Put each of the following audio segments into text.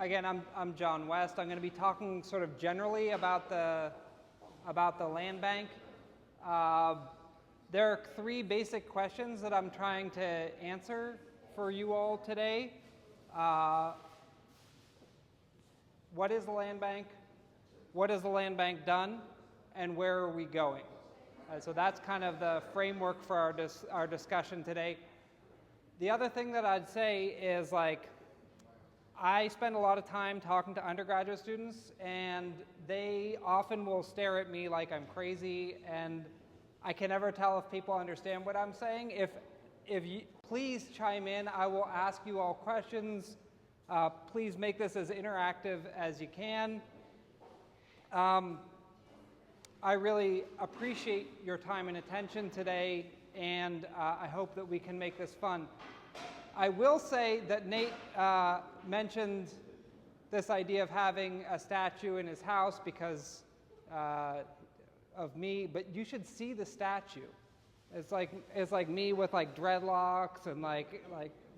Again, I'm John West. I'm going to be talking sort of generally about the land bank. There are three basic questions that I'm trying to answer for you all today. What is the land bank? What has the land bank done? And where are we going? So that's kind of the framework for our discussion today. The other thing that I'd say is, like, I spend a lot of time talking to undergraduate students, and they often will stare at me like I'm crazy, and I can never tell if people understand what I'm saying. If you please chime in, I will ask you all questions. Please make this as interactive as you can. I really appreciate your time and attention today, and I hope that we can make this fun. I will say that Nate mentioned this idea of having a statue in his house because of me, but you should see the statue. It's like me with like dreadlocks and like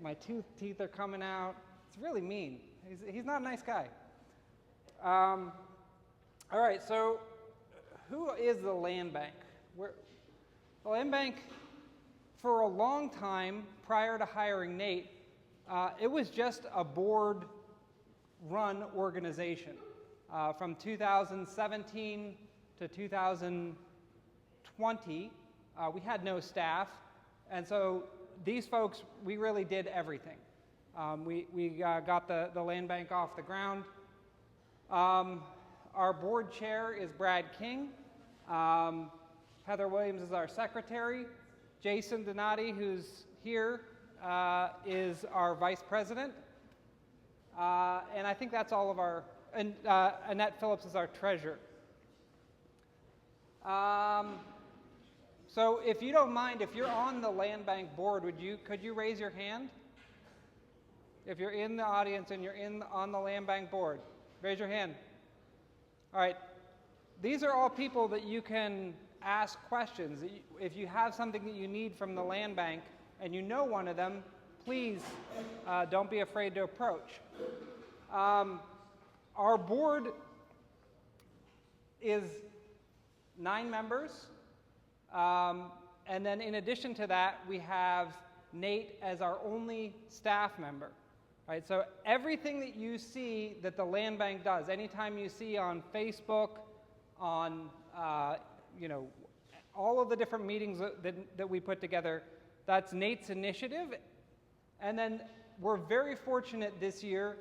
my teeth are coming out. It's really mean. He's not a nice guy. All right, so who is the land bank? The land bank, for a long time prior to hiring Nate, it was just a board-run organization. From 2017 to 2020, we had no staff, and so these folks, we really did everything. We got the land bank off the ground. Our board chair is Brad King. Heather Williams is our secretary. Jason Donati, who's here, is our vice president. And I think that's all of our, and Annette Phillips is our treasurer. So if you don't mind, if you're on the land bank board, could you raise your hand? If you're in the audience and you're on the land bank board, raise your hand. All right, these are all people that you can ask questions. If you have something that you need from the land bank and you know one of them, please don't be afraid to approach. Our board is 9 members, and then in addition to that, we have Nate as our only staff member. Right, so everything that you see that the land bank does, anytime you see on Facebook, on all of the different meetings that we put together, that's Nate's initiative. And then we're very fortunate this year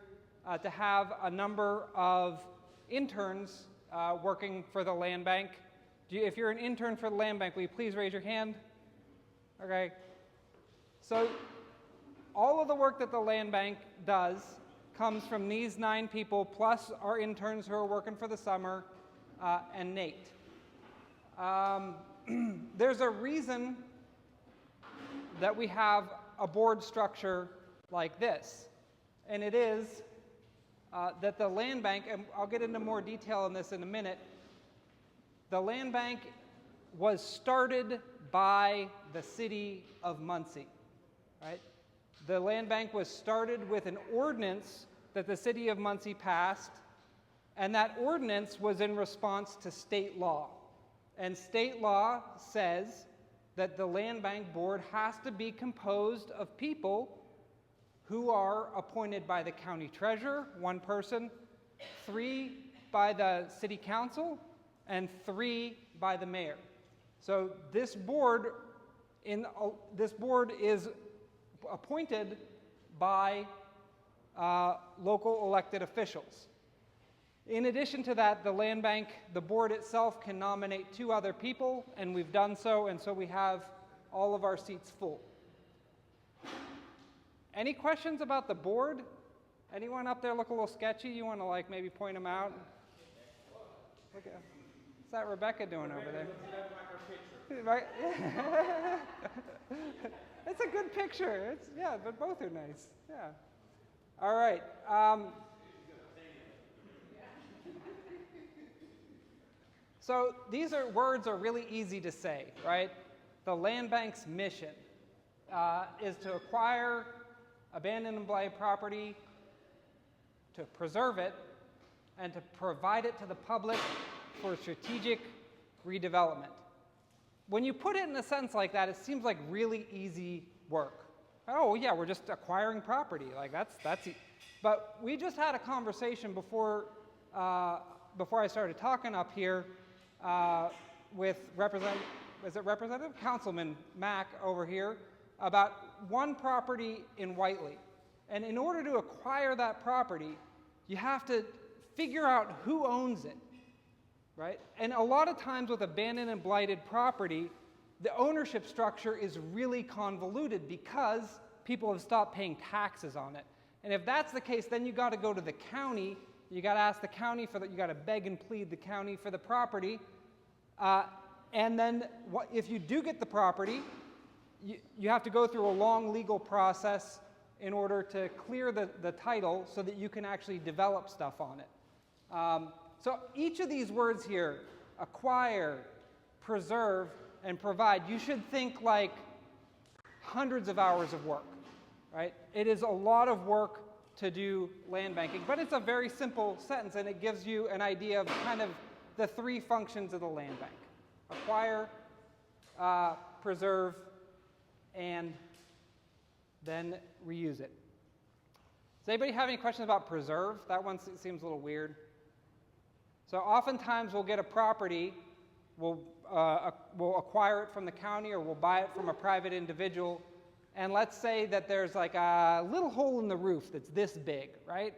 to have a number of interns working for the land bank. If you're an intern for the land bank, will you please raise your hand? Okay. So all of the work that the land bank does comes from these 9 people, plus our interns who are working for the summer, and Nate. There's a reason that we have a board structure like this, and it is that the land bank, and I'll get into more detail on this in a minute, the land bank was started by the city of Muncie, right? The land bank was started with an ordinance that the city of Muncie passed, and that ordinance was in response to state law. And state law says that the land bank board has to be composed of people who are appointed by the county treasurer, 1 person, 3 by the city council, and 3 by the mayor. So this board is appointed by local elected officials. In addition to that, the land bank, the board itself can nominate 2 other people, and we've done so, and so we have all of our seats full. Any questions about the board? Anyone up there look a little sketchy? You want to maybe point them out? Look at, what's that Rebecca doing over there? Right? It's a good picture. But both are nice. Yeah. All right. So these words are really easy to say, right? The land bank's mission is to acquire abandoned and blighted property to preserve it, and to provide it to the public for strategic redevelopment. When you put it in a sense like that, it seems like really easy work. Oh yeah, we're just acquiring property. Like that's but we just had a conversation before I started talking up here with Representative Councilman Mack over here about one property in Whiteley. And in order to acquire that property, you have to figure out who owns it, right? And a lot of times with abandoned and blighted property, the ownership structure is really convoluted because people have stopped paying taxes on it. And if that's the case, then you got to go to the county. You got to ask the county for that. You got to beg and plead the county for the property. And then if you do get the property, you have to go through a long legal process in order to clear the title so that you can actually develop stuff on it. So each of these words here, acquire, preserve, and provide, you should think like hundreds of hours of work, right? It is a lot of work to do land banking, but it's a very simple sentence, and it gives you an idea of kind of the three functions of the land bank: acquire, preserve, and then reuse it. Does anybody have any questions about preserve? That one seems a little weird. So oftentimes we'll get a property, we'll acquire it from the county, or we'll buy it from a private individual, and let's say that there's like a little hole in the roof that's this big, right?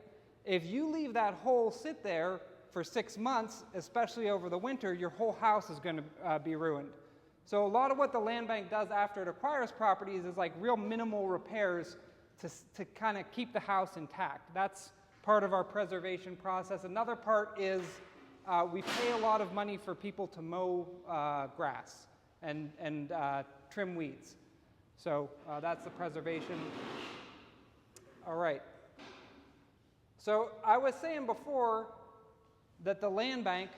If you leave that hole sit there for 6 months, especially over the winter, your whole house is going to be ruined. So a lot of what the land bank does after it acquires properties is like real minimal repairs to kind of keep the house intact. That's part of our preservation process. Another part is we pay a lot of money for people to mow grass and trim weeds. So that's the preservation. All right. So I was saying before that the land bank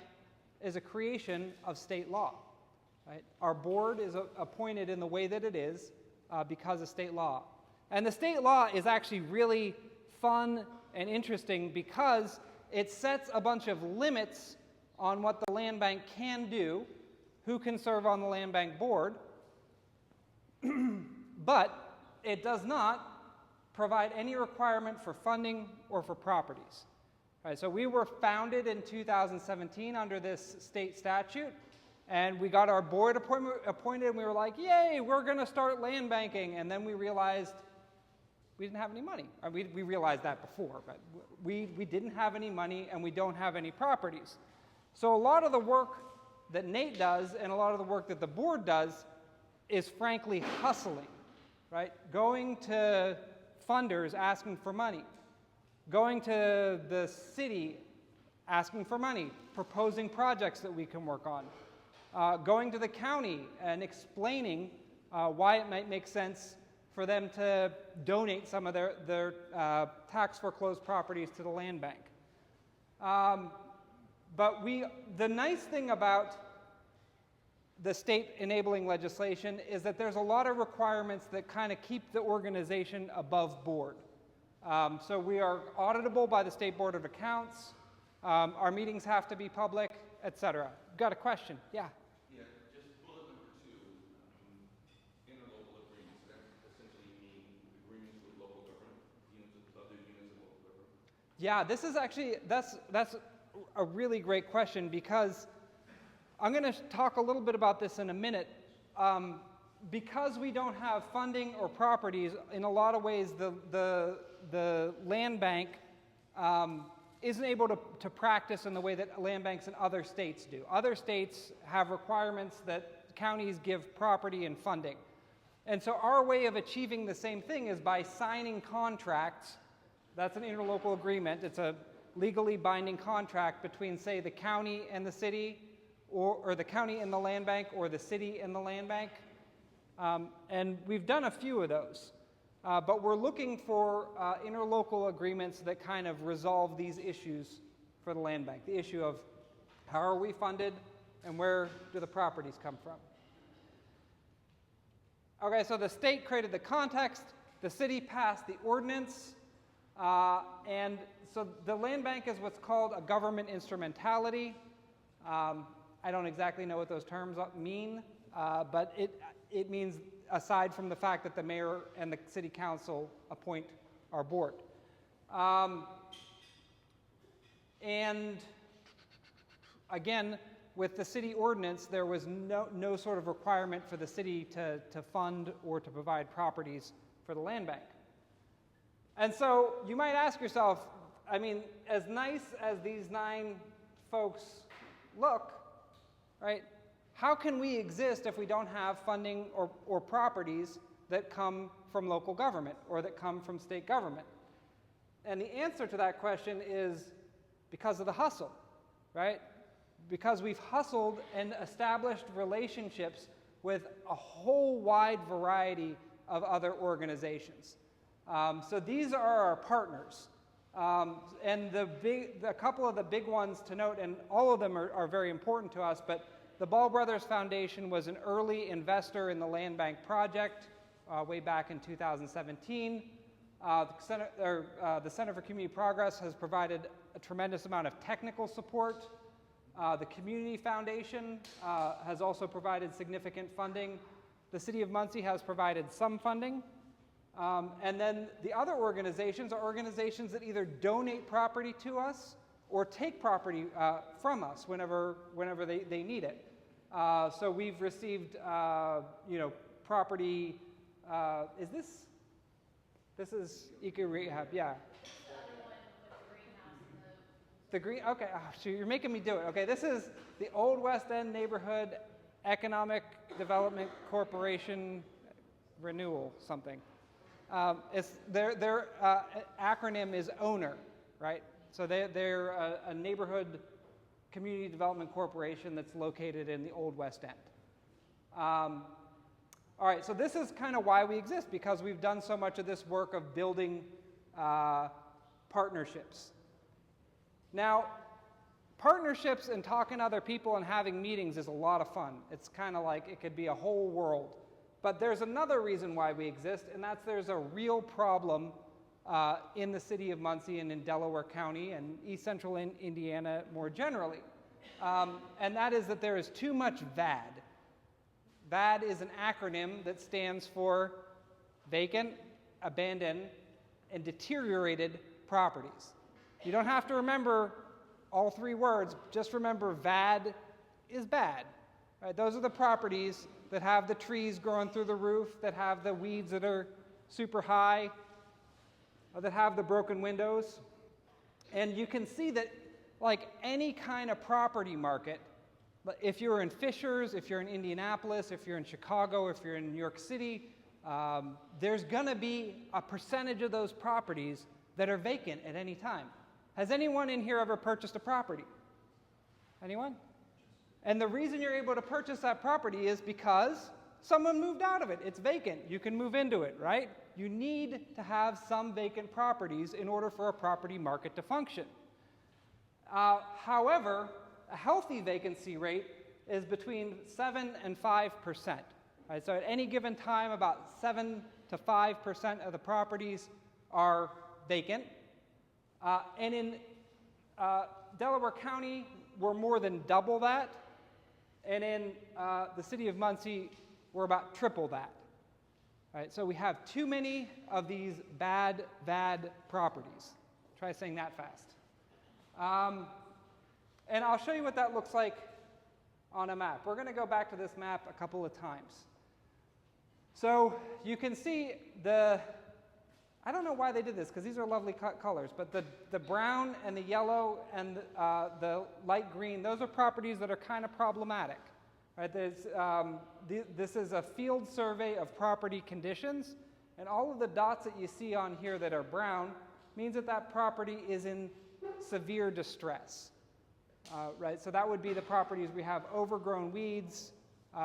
is a creation of state law. Right? Our board is appointed in the way that it is because of state law. And the state law is actually really fun and interesting because it sets a bunch of limits on what the land bank can do, who can serve on the land bank board, but it does not provide any requirement for funding or for properties. Right, so we were founded in 2017 under this state statute, and we got our board appointed, and we were like, yay, we're going to start land banking. And then we realized we didn't have any money. We realized that before, but we didn't have any money, and we don't have any properties. So a lot of the work that Nate does and a lot of the work that the board does is frankly hustling, right? Going to funders asking for money, going to the city asking for money, proposing projects that we can work on, going to the county and explaining why it might make sense for them to donate some of their tax foreclosed properties to the land bank. But the nice thing about the state enabling legislation is that there's a lot of requirements that kind of keep the organization above board. So we are auditable by the State Board of Accounts. Our meetings have to be public, etc. Got a question? Yeah. Yeah, just bullet number 2, interlocal agreements. That essentially mean agreements with local government, units with other units of local government. Yeah, this is actually that's a really great question, because I'm going to talk a little bit about this in a minute. Because we don't have funding or properties, in a lot of ways the land bank isn't able to practice in the way that land banks in other states do. Other states have requirements that counties give property and funding. And so our way of achieving the same thing is by signing contracts. That's an interlocal agreement. It's a legally binding contract between, say, the county and the city, or the county and the land bank, or the city and the land bank. And we've done a few of those. But we're looking for interlocal agreements that kind of resolve these issues for the land bank. The issue of how are we funded and where do the properties come from. Okay, so the state created the context, the city passed the ordinance, And so the land bank is what's called a government instrumentality. I don't exactly know what those terms mean, but it means, aside from the fact that the mayor and the city council appoint our board. And again, with the city ordinance, there was no sort of requirement for the city to fund or to provide properties for the land bank. And so you might ask yourself, I mean, as nice as these 9 folks look, right, how can we exist if we don't have funding or properties that come from local government or that come from state government? And the answer to that question is because of the hustle, right? Because we've hustled and established relationships with a whole wide variety of other organizations. So these are our partners. And a couple of the big ones to note, and all of them are very important to us, but the Ball Brothers Foundation was an early investor in the land bank project way back in 2017. The Center for Community Progress has provided a tremendous amount of technical support. The Community Foundation has also provided significant funding. The City of Muncie has provided some funding. And then the other organizations are organizations that either donate property to us or take property from us whenever they need it. So we've received, property. This is Eco Rehab, yeah. The green, okay, so you're making me do it. Okay, this is the Old West End Neighborhood Economic Development Corporation Renewal something. Their acronym is OWNER, right? So they're a neighborhood community development corporation that's located in the Old West End. All right, so this is kind of why we exist, because we've done so much of this work of building partnerships. Now, partnerships and talking to other people and having meetings is a lot of fun. It's kind of like it could be a whole world. But there's another reason why we exist, and that's there's a real problem in the city of Muncie and in Delaware County and East Central Indiana more generally. And that is that there is too much VAD. VAD is an acronym that stands for vacant, abandoned, and deteriorated properties. You don't have to remember all 3 words, just remember VAD is bad. Right? Those are the properties that have the trees growing through the roof, that have the weeds that are super high, or that have the broken windows. And you can see that, like any kind of property market, if you're in Fishers, if you're in Indianapolis, if you're in Chicago, if you're in New York City, there's going to be a percentage of those properties that are vacant at any time. Has anyone in here ever purchased a property? Anyone? And the reason you're able to purchase that property is because someone moved out of it. It's vacant. You can move into it, right? You need to have some vacant properties in order for a property market to function. However, a healthy vacancy rate is between 7 and 5%. Right? So at any given time, about 7 to 5% of the properties are vacant. And in Delaware County, we're more than double that. And in the city of Muncie, we're about triple that. Right? So we have too many of these bad properties. Try saying that fast. And I'll show you what that looks like on a map. We're going to go back to this map a couple of times. So you can see I don't know why they did this, because these are lovely colors, but the brown and the yellow and the light green, those are properties that are kind of problematic. Right? This is a field survey of property conditions, and all of the dots that you see on here that are brown means that that property is in severe distress. Right? So that would be the properties we have overgrown weeds,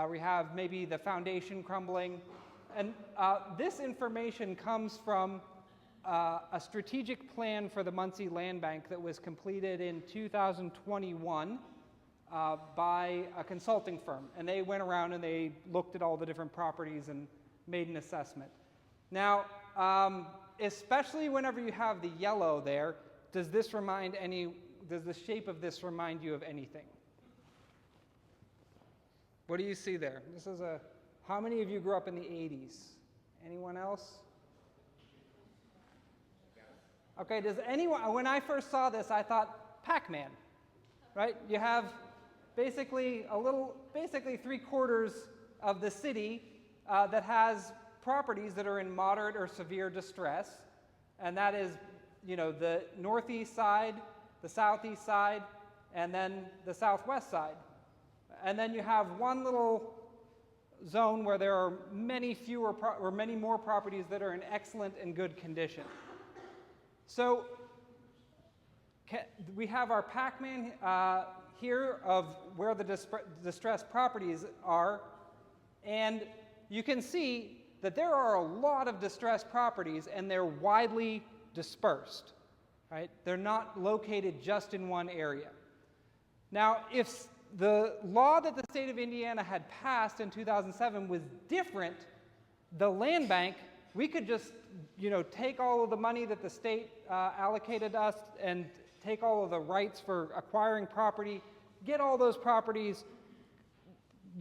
we have maybe the foundation crumbling, and this information comes from a strategic plan for the Muncie Land Bank that was completed in 2021 by a consulting firm. And they went around and they looked at all the different properties and made an assessment. Now, especially whenever you have the yellow there, does the shape of this remind you of anything? What do you see there? How many of you grew up in the 80s? Anyone else? Okay, when I first saw this, I thought Pac-Man, right? You have basically 3/4 of the city that has properties that are in moderate or severe distress, and that is, the northeast side, the southeast side, and then the southwest side. And then you have one little zone where there are many more properties that are in excellent and good condition. So we have our Pac-Man here of where the distressed properties are, and you can see that there are a lot of distressed properties, and they're widely dispersed, right? They're not located just in one area. Now, if the law that the state of Indiana had passed in 2007 was different, the land bank, we could just, take all of the money that the state allocated us and take all of the rights for acquiring property, get all those properties,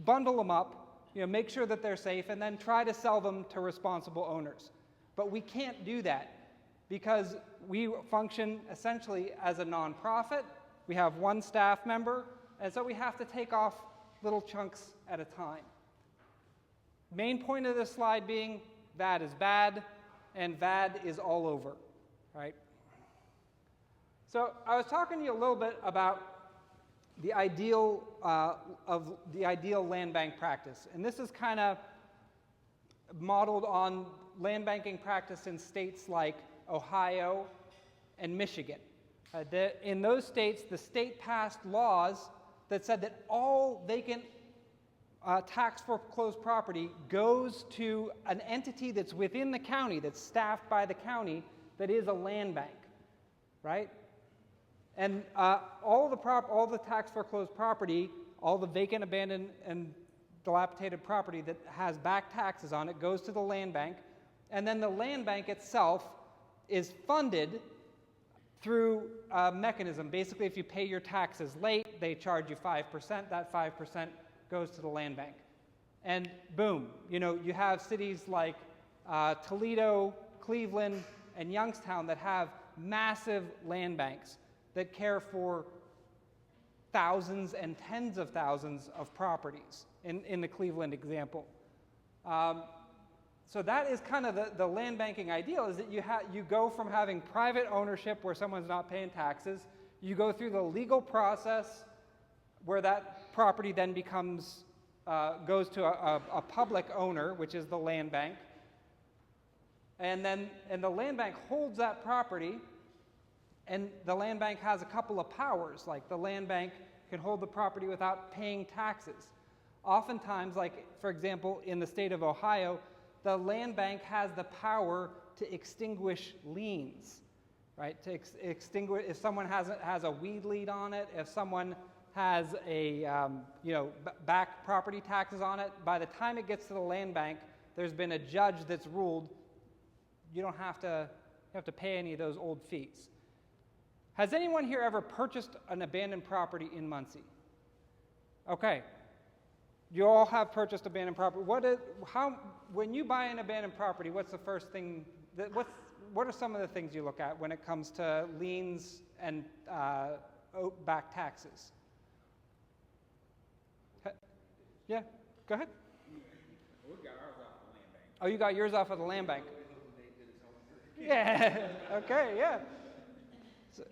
bundle them up, make sure that they're safe, and then try to sell them to responsible owners. But we can't do that because we function essentially as a nonprofit. We have one staff member, and so we have to take off little chunks at a time. Main point of this slide being VAD is bad, and VAD is all over, right? So I was talking to you a little bit about the ideal land bank practice, and this is kind of modeled on land banking practice in states like Ohio and Michigan. In those states, the state passed laws that said that all vacant tax foreclosed property goes to an entity that's within the county, that's staffed by the county, that is a land bank, right? And all the tax foreclosed property, all the vacant, abandoned, and dilapidated property that has back taxes on it goes to the land bank, and then the land bank itself is funded through a mechanism. Basically, if you pay your taxes late, they charge you 5%. That 5% goes to the land bank. And boom, you have cities like Toledo, Cleveland, and Youngstown that have massive land banks that care for thousands and tens of thousands of properties in the Cleveland example. So that is kind of the land banking ideal, is that you go from having private ownership where someone's not paying taxes, you go through the legal process where that property then goes to a public owner, which is the land bank, and the land bank holds that property, and the land bank has a couple of powers, like the land bank can hold the property without paying taxes. Oftentimes, like for example, in the state of Ohio, the land bank has the power to extinguish liens, right? To extinguish, if someone has a weed lien on it, if someone has a back property taxes on it, by the time it gets to the land bank, there's been a judge that's ruled you don't have to pay any of those old fees. Has anyone here ever purchased an abandoned property in Muncie? Okay. You all have purchased abandoned property. When you buy an abandoned property, what's the first thing? What are some of the things you look at when it comes to liens and back taxes? Yeah, go ahead. We got ours off the land bank. Oh, you got yours off of the land bank. Yeah. Okay. Yeah. So,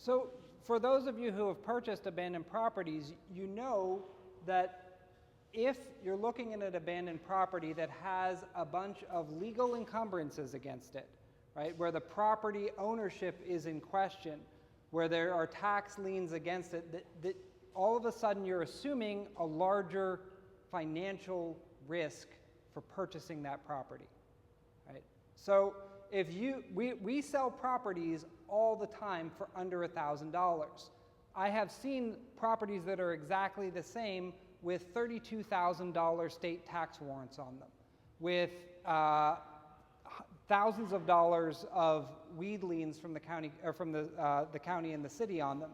So for those of you who have purchased abandoned properties, you know that if you're looking at an abandoned property that has a bunch of legal encumbrances against it, right, where the property ownership is in question, where there are tax liens against it, that all of a sudden you're assuming a larger financial risk for purchasing that property, right? So if we sell properties all the time for under $1,000. I have seen properties that are exactly the same with $32,000 state tax warrants on them, with thousands of dollars of weed liens from the county, or from the county and the city on them.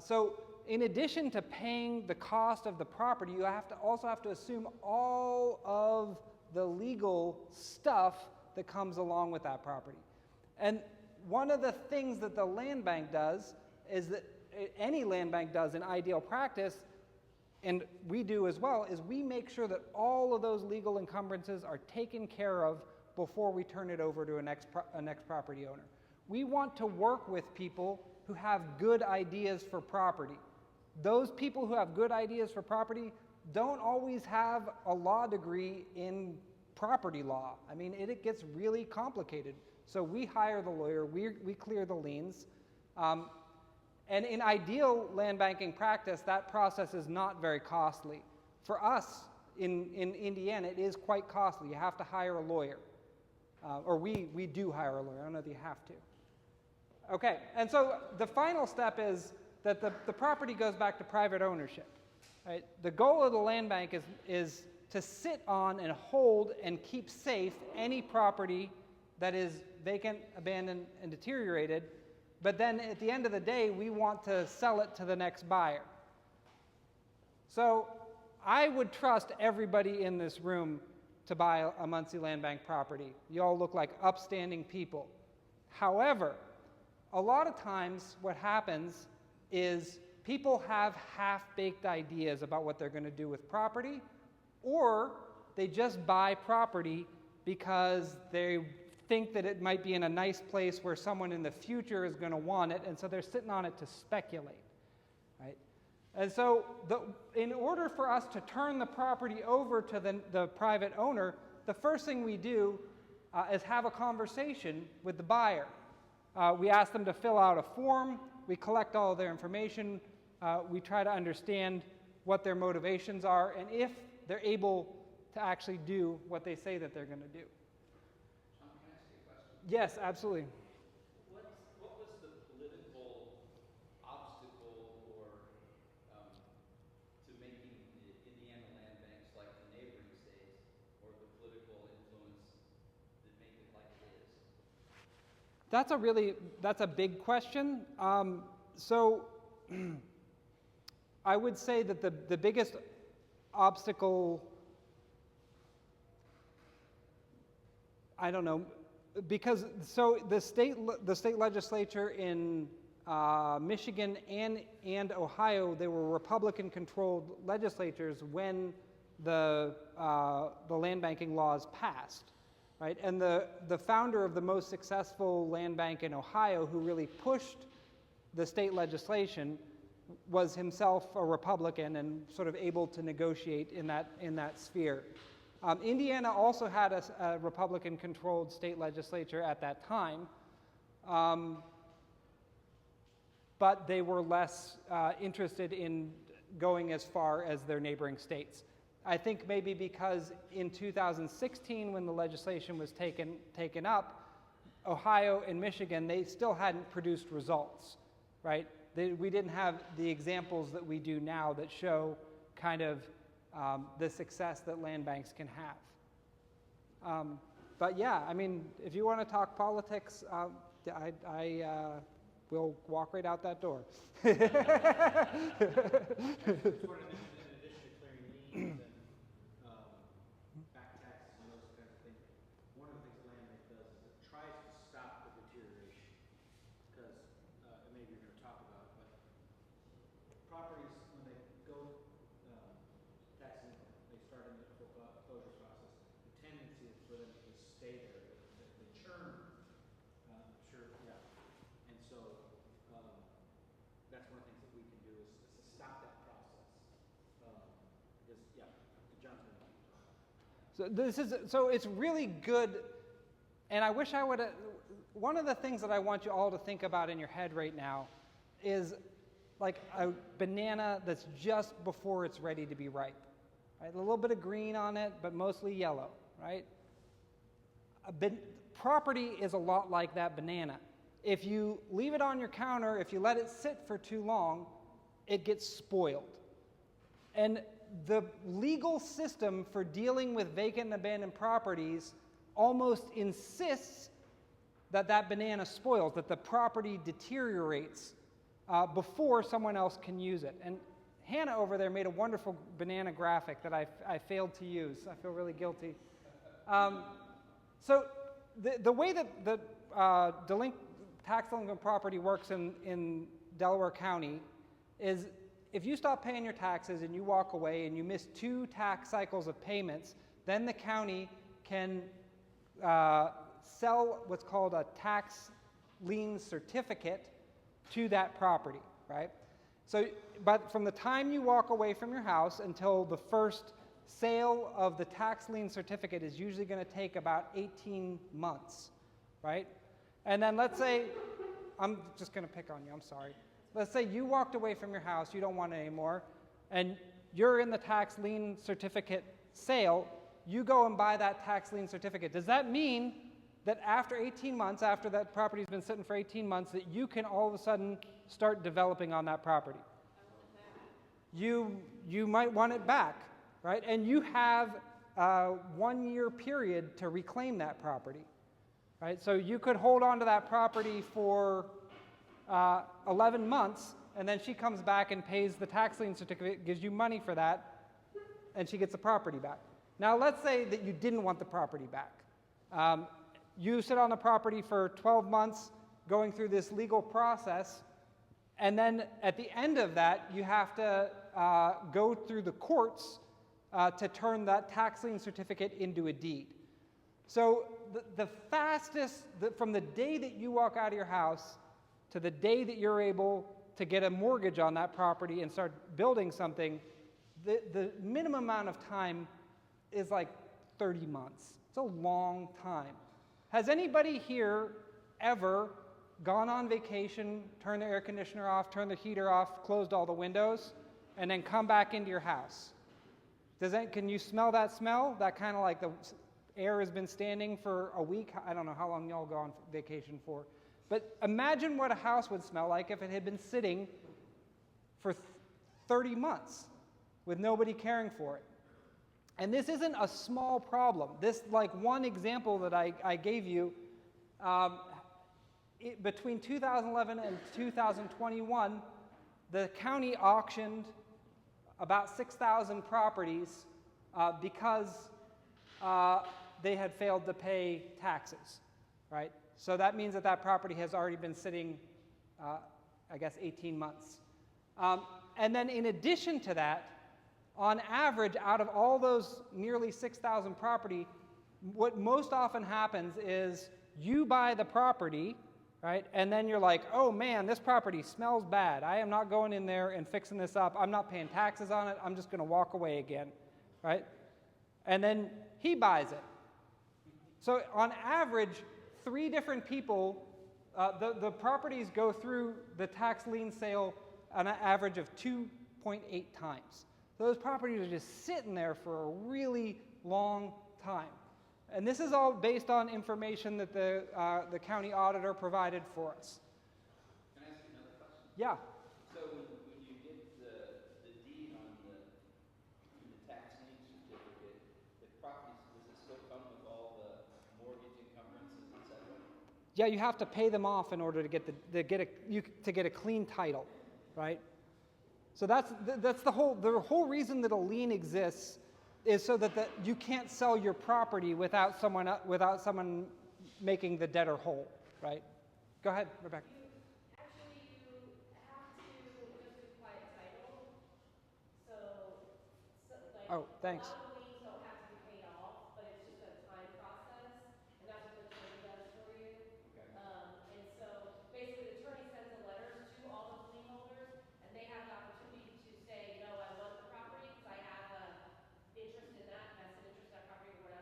So in addition to paying the cost of the property, you also have to assume all of the legal stuff that comes along with that property. And one of the things that the land bank does is that any land bank does in ideal practice, and we do as well, is we make sure that all of those legal encumbrances are taken care of before we turn it over to a next property owner. We want to work with people who have good ideas for property. Those people who have good ideas for property don't always have a law degree in property law. I mean, it gets really complicated. So we hire the lawyer, we clear the liens. And in ideal land banking practice, that process is not very costly. For us in Indiana, it is quite costly. You have to hire a lawyer. Or we do hire a lawyer. I don't know if you have to. Okay, and so the final step is that the property goes back to private ownership. Right? The goal of the land bank is to sit on and hold and keep safe any property that is vacant, abandoned, and deteriorated. But then at the end of the day, we want to sell it to the next buyer. So I would trust everybody in this room to buy a Muncie Land Bank property. You all look like upstanding people. However, a lot of times what happens is people have half-baked ideas about what they're going to do with property, or they just buy property because they think that it might be in a nice place where someone in the future is going to want it, and so they're sitting on it to speculate, right? And so in order for us to turn the property over to the private owner, the first thing we do is have a conversation with the buyer. We ask them to fill out a form, we collect all of their information, we try to understand what their motivations are, and if they're able to actually do what they say that they're going to do. Can I ask you a question? Yes, absolutely. What was the political obstacle or to making the Indiana land banks like the neighboring states, or the political influence that make it like it is? That's a big question. So I would say that the biggest obstacle, I don't know, because so the state legislature in Michigan and Ohio, they were Republican-controlled legislatures when the land banking laws passed, right? And the founder of the most successful land bank in Ohio, who really pushed the state legislation, was himself a Republican and sort of able to negotiate in that sphere. Indiana also had a Republican-controlled state legislature at that time, but they were less interested in going as far as their neighboring states. I think maybe because in 2016, when the legislation was taken up, Ohio and Michigan, they still hadn't produced results, right? We didn't have the examples that we do now that show kind of the success that land banks can have. But yeah, I mean, if you want to talk politics, I will walk right out that door. Sort of in addition to clearing liens and back taxes and those kinds of things, one of the things land bank does is it tries to stop the deterioration. Because, and maybe you're going to talk about it, but properties, when they go tax income, they start in the foreclosure process. The tendency is for them to stay there. The churn, sure, yeah. And so So it's really good, and I wish I would have. One of the things that I want you all to think about in your head right now is like a banana that's just before it's ready to be ripe. Right? A little bit of green on it, but mostly yellow, right? Property is a lot like that banana. If you leave it on your counter, if you let it sit for too long, it gets spoiled. And the legal system for dealing with vacant and abandoned properties almost insists that that banana spoils, that the property deteriorates before someone else can use it. And Hannah over there made a wonderful banana graphic that I failed to use. I feel really guilty. So the way that the tax delinquent property works in Delaware County is if you stop paying your taxes and you walk away and you miss 2 tax cycles of payments, then the county can sell what's called a tax lien certificate to that property, right? So, but from the time you walk away from your house until the first sale of the tax lien certificate is usually going to take about 18 months, right? And then let's say, I'm just going to pick on you, I'm sorry. Let's say you walked away from your house, you don't want it anymore, and you're in the tax lien certificate sale, you go and buy that tax lien certificate. Does that mean that after 18 months, after that property's been sitting for 18 months, that you can all of a sudden start developing on that property? You might want it back, right? And you have a 1-year period to reclaim that property, right? So you could hold on to that property for 11 months, and then she comes back and pays the tax lien certificate, gives you money for that, and she gets the property back. Now, let's say that you didn't want the property back. You sit on the property for 12 months going through this legal process, and then at the end of that, you have to go through the courts to turn that tax lien certificate into a deed. So the fastest, from the day that you walk out of your house to the day that you're able to get a mortgage on that property and start building something, the minimum amount of time is like 30 months. It's a long time. Has anybody here ever gone on vacation, turned the air conditioner off, turned the heater off, closed all the windows, and then come back into your house? Can you smell that smell? That kind of like the air has been standing for a week. I don't know how long y'all go on vacation for. But imagine what a house would smell like if it had been sitting for 30 months with nobody caring for it. And this isn't a small problem. This, like one example that I gave you, between 2011 and 2021, the county auctioned about 6,000 properties because they had failed to pay taxes, right? So that means that that property has already been sitting, 18 months. And then in addition to that, on average, out of all those nearly 6,000 property, what most often happens is you buy the property, right? And then you're like, oh man, this property smells bad. I am not going in there and fixing this up. I'm not paying taxes on it. I'm just going to walk away again, right? And then he buys it. So on average, 3 different people, the properties go through the tax lien sale on an average of 2.8 times. So those properties are just sitting there for a really long time. And this is all based on information that the county auditor provided for us. Can I ask you another question? Yeah. So when you get the deed on the tax lien certificate, the property, does it still come with all the mortgage encumbrances, et cetera? Yeah, you have to pay them off in order to get a clean title, right? So that's the whole reason that a lien exists is so that you can't sell your property without someone making the debtor whole, right? Go ahead, Rebecca. You have to just do quiet title. So like Oh, thanks. a lot of the liens don't have to be paid off, but it's just a time process, and that's what the attorney does for you. Okay. And so basically the attorney sends the letters to all those lien holders, and they have the opportunity to say, I want the property because I have a interest in that, vested interest in that property, or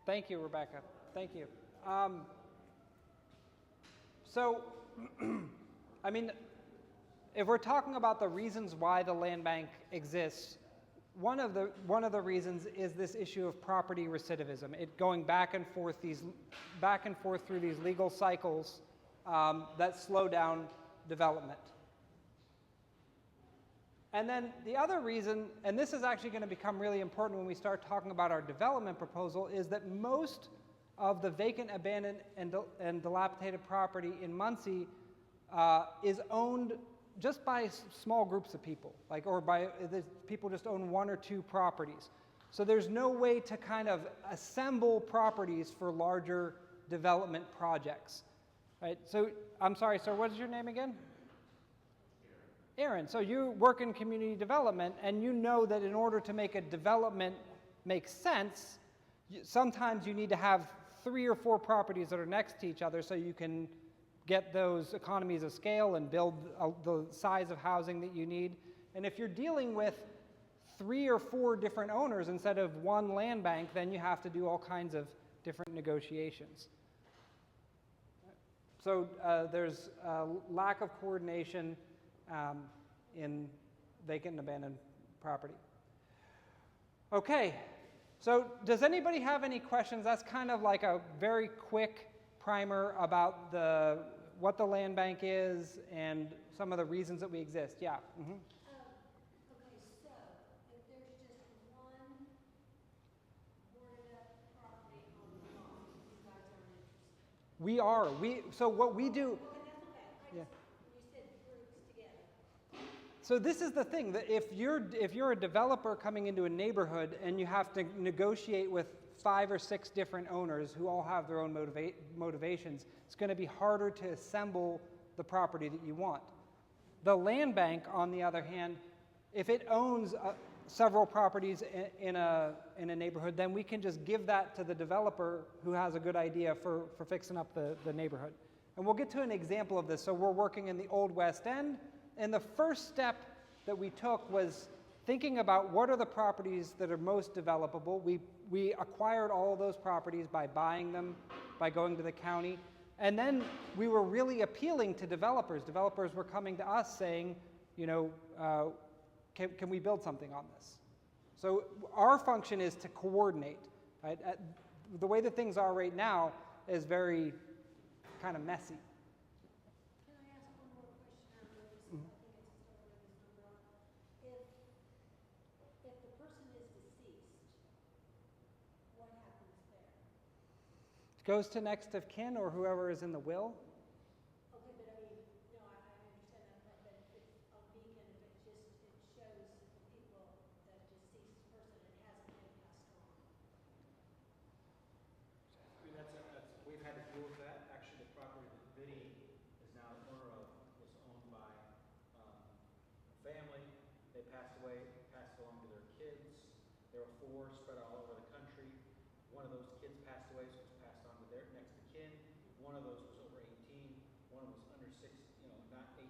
Thank you, Rebecca. Thank you. So, I mean, if we're talking about the reasons why the land bank exists, one of the reasons is this issue of property recidivism. It going back and forth through these legal cycles that slow down development. And then the other reason, and this is actually going to become really important when we start talking about our development proposal, is that most of the vacant, abandoned, and dilapidated property in Muncie is owned just by small groups of people, people just own one or two properties. So there's no way to kind of assemble properties for larger development projects, right? So, I'm sorry, sir, what is your name again? Aaron, so you work in community development, and you know that in order to make a development make sense, sometimes you need to have 3 or 4 properties that are next to each other so you can get those economies of scale and build the size of housing that you need. And if you're dealing with 3 or 4 different owners instead of one land bank, then you have to do all kinds of different negotiations. So there's a lack of coordination in vacant and abandoned property. Okay, so does anybody have any questions? That's kind of like a very quick primer about what the land bank is and some of the reasons that we exist. Yeah. Mm-hmm. Okay, so if there's just one boarded up property on the lot, you guys aren't interested. We are. So what we do. Okay, that's okay. Yeah. You said groups together. So this is the thing, that if you're a developer coming into a neighborhood and you have to negotiate with 5 or 6 different owners who all have their own motivations, it's going to be harder to assemble the property that you want. The land bank, on the other hand, if it owns several properties in a neighborhood, then we can just give that to the developer who has a good idea for fixing up the neighborhood. And we'll get to an example of this. So we're working in the Old West End, and the first step that we took was thinking about what are the properties that are most developable. We acquired all of those properties by buying them, by going to the county, and then we were really appealing to developers. Developers were coming to us saying, can we build something on this? So our function is to coordinate. Right? The way that things are right now is very kind of messy. Can I ask one more question on this? I think it's still where this number on. If the person is deceased, what happens there? It goes to next of kin or whoever is in the will. Okay, but I mean, no, I understand that part, but if it's a beacon, if it shows the people that deceased person, it hasn't been passed on. I mean, we've had to deal with that. Actually, the property that Vinny is now the owner of was owned by a family. They passed away, passed along to their kids. There were 4 spread all over the country. One of those kids passed away, so it was passed on to their next of kin. One of those was over 18. One was under 6, not 18.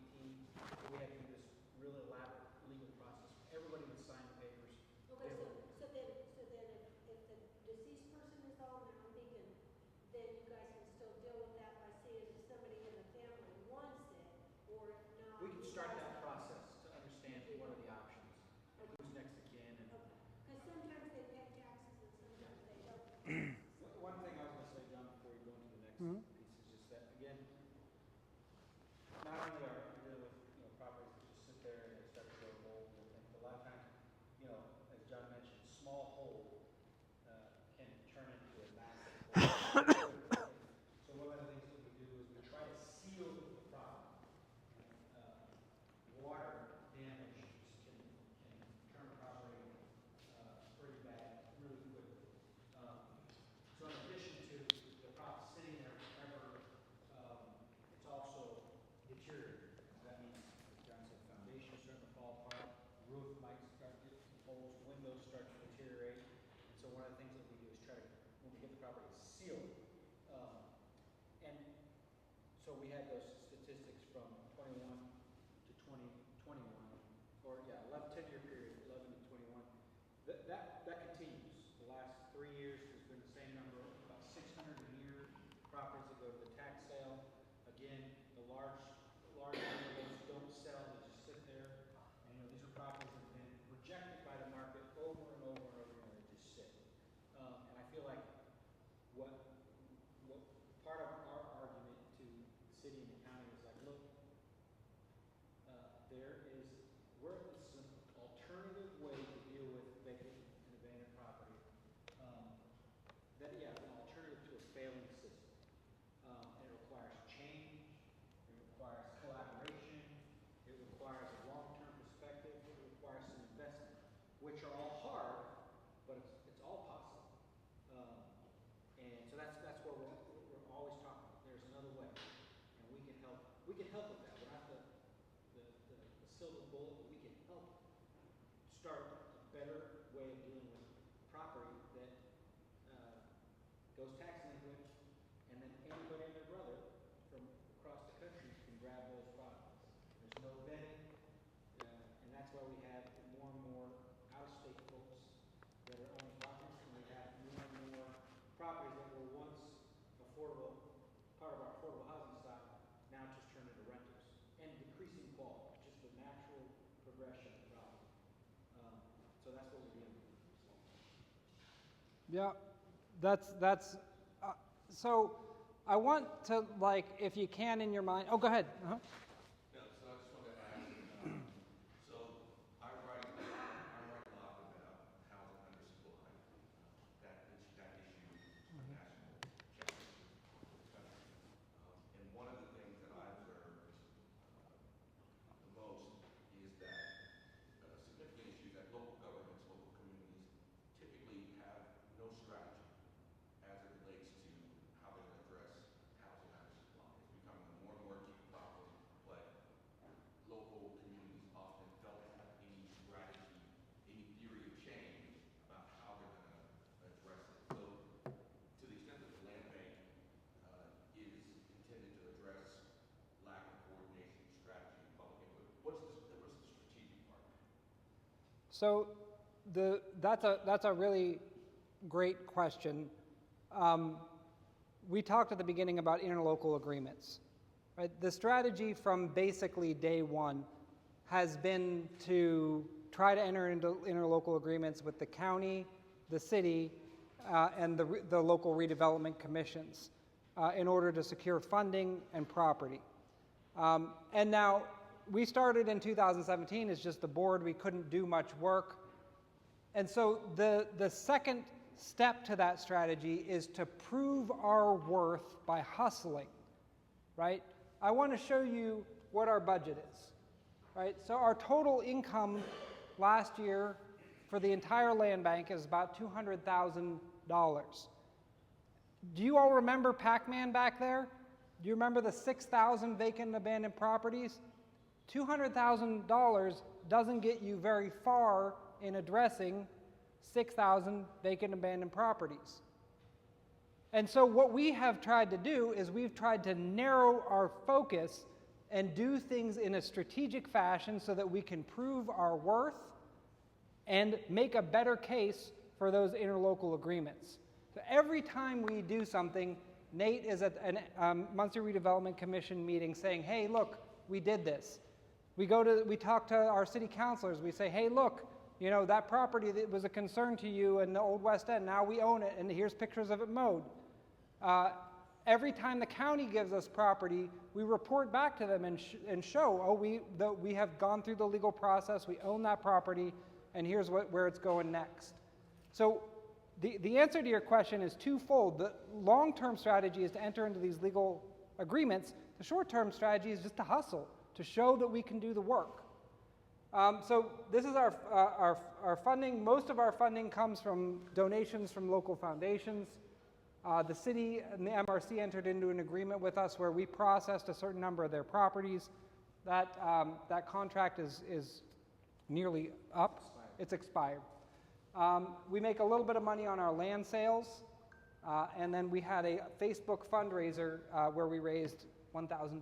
We had to do this really elaborate legal process. Everybody would sign the papers. Okay, so then if the deceased person is all non-beacon, then you guys can still deal with that by seeing if somebody in the family wants it, or if not. We can start that process to understand what are the options, who's next of kin, and Because sometimes they pay taxes and sometimes they don't. one thing I was going to say, John, before you go into the next Mhm. piece is just that, again, not only are we dealing with, properties that just sit there and they start to grow old, but a lot of times, as John mentioned, small hole can turn into a massive hole. So one of the things that we do is we try to seal the property. Water damage can turn a property pretty bad really quickly. So in addition to the property sitting there forever, it's also deteriorating. That means, as John said, foundations starting to fall apart, roof might start to get holes, windows start to deteriorate. And so one of the things that we do is try to, when we get the property sealed, and so we had those statistics from 21 to 2021, or 10-year period, 11 to 21. That continues. The last 3 years, there's been the same number of there is, this is an alternative way to deal with vacant and abandoned property. An alternative to a failing system. And it requires change, it requires collaboration, it requires a long-term perspective, it requires some investment, which are all hard, but it's all possible. And so that's what we're always talking about. There's another way, and we can help. We can help with that. We're not the silver bullet, but we can help start a better way of dealing with property that goes tax delinquent, and then anybody and their brother from across the country can grab those properties. There's no vetting, and that's why we have more and more out-of-state folks that are owning properties, and we have more and more properties that were once affordable, part of our affordable housing stock, now just turn into renters, and decreasing quality, just the natural progression of the problem. So that's what we're doing. Yeah, so I want to, like, if you can in your mind, oh, go ahead. Uh-huh. No, so I just wanted to ask, so I write a lot about housing under supply, that issue national challenge for the country. And one of the things that I observed the most is that significant issues that local governments, local communities typically have no strategy as it relates to how they're going to address housing under supply. It's becoming a more and more acute problem, but local communities often don't have any strategy, any theory of change about how they're going to address it. So, to the extent that the land bank is intended to address lack of coordination, strategy, and public input, what's the strategic part? So that's a really great question. We talked at the beginning about interlocal agreements. Right? The strategy from basically day one has been to try to enter into interlocal agreements with the county, the city, and the local redevelopment commissions in order to secure funding and property. And now, we started in 2017 as just the board. We couldn't do much work. And so the second step to that strategy is to prove our worth by hustling, right? I want to show you what our budget is, right? So our total income last year for the entire land bank is about $200,000. Do you all remember Pac-Man back there? Do you remember the 6,000 vacant and abandoned properties? $200,000 doesn't get you very far in addressing 6,000 vacant abandoned properties. And so what we have tried to do is we've tried to narrow our focus and do things in a strategic fashion so that we can prove our worth and make a better case for those interlocal agreements. So every time we do something, Nate is at a Muncie Redevelopment Commission meeting saying, hey, look, we did this. We talk to our city councilors. We say, hey, look, you know, that property that was a concern to you in the Old West End, now we own it, and here's pictures of it mowed. Every time the county gives us property, we report back to them and show, oh, we have gone through the legal process, we own that property, and here's where it's going next. So the answer to your question is twofold. The long-term strategy is to enter into these legal agreements. The short-term strategy is just to hustle, to show that we can do the work. So this is our funding. Most of our funding comes from donations from local foundations. The city and the MRC entered into an agreement with us where we processed a certain number of their properties. That contract is nearly up. It's expired. We make a little bit of money on our land sales, and then we had a Facebook fundraiser where we raised $1,000.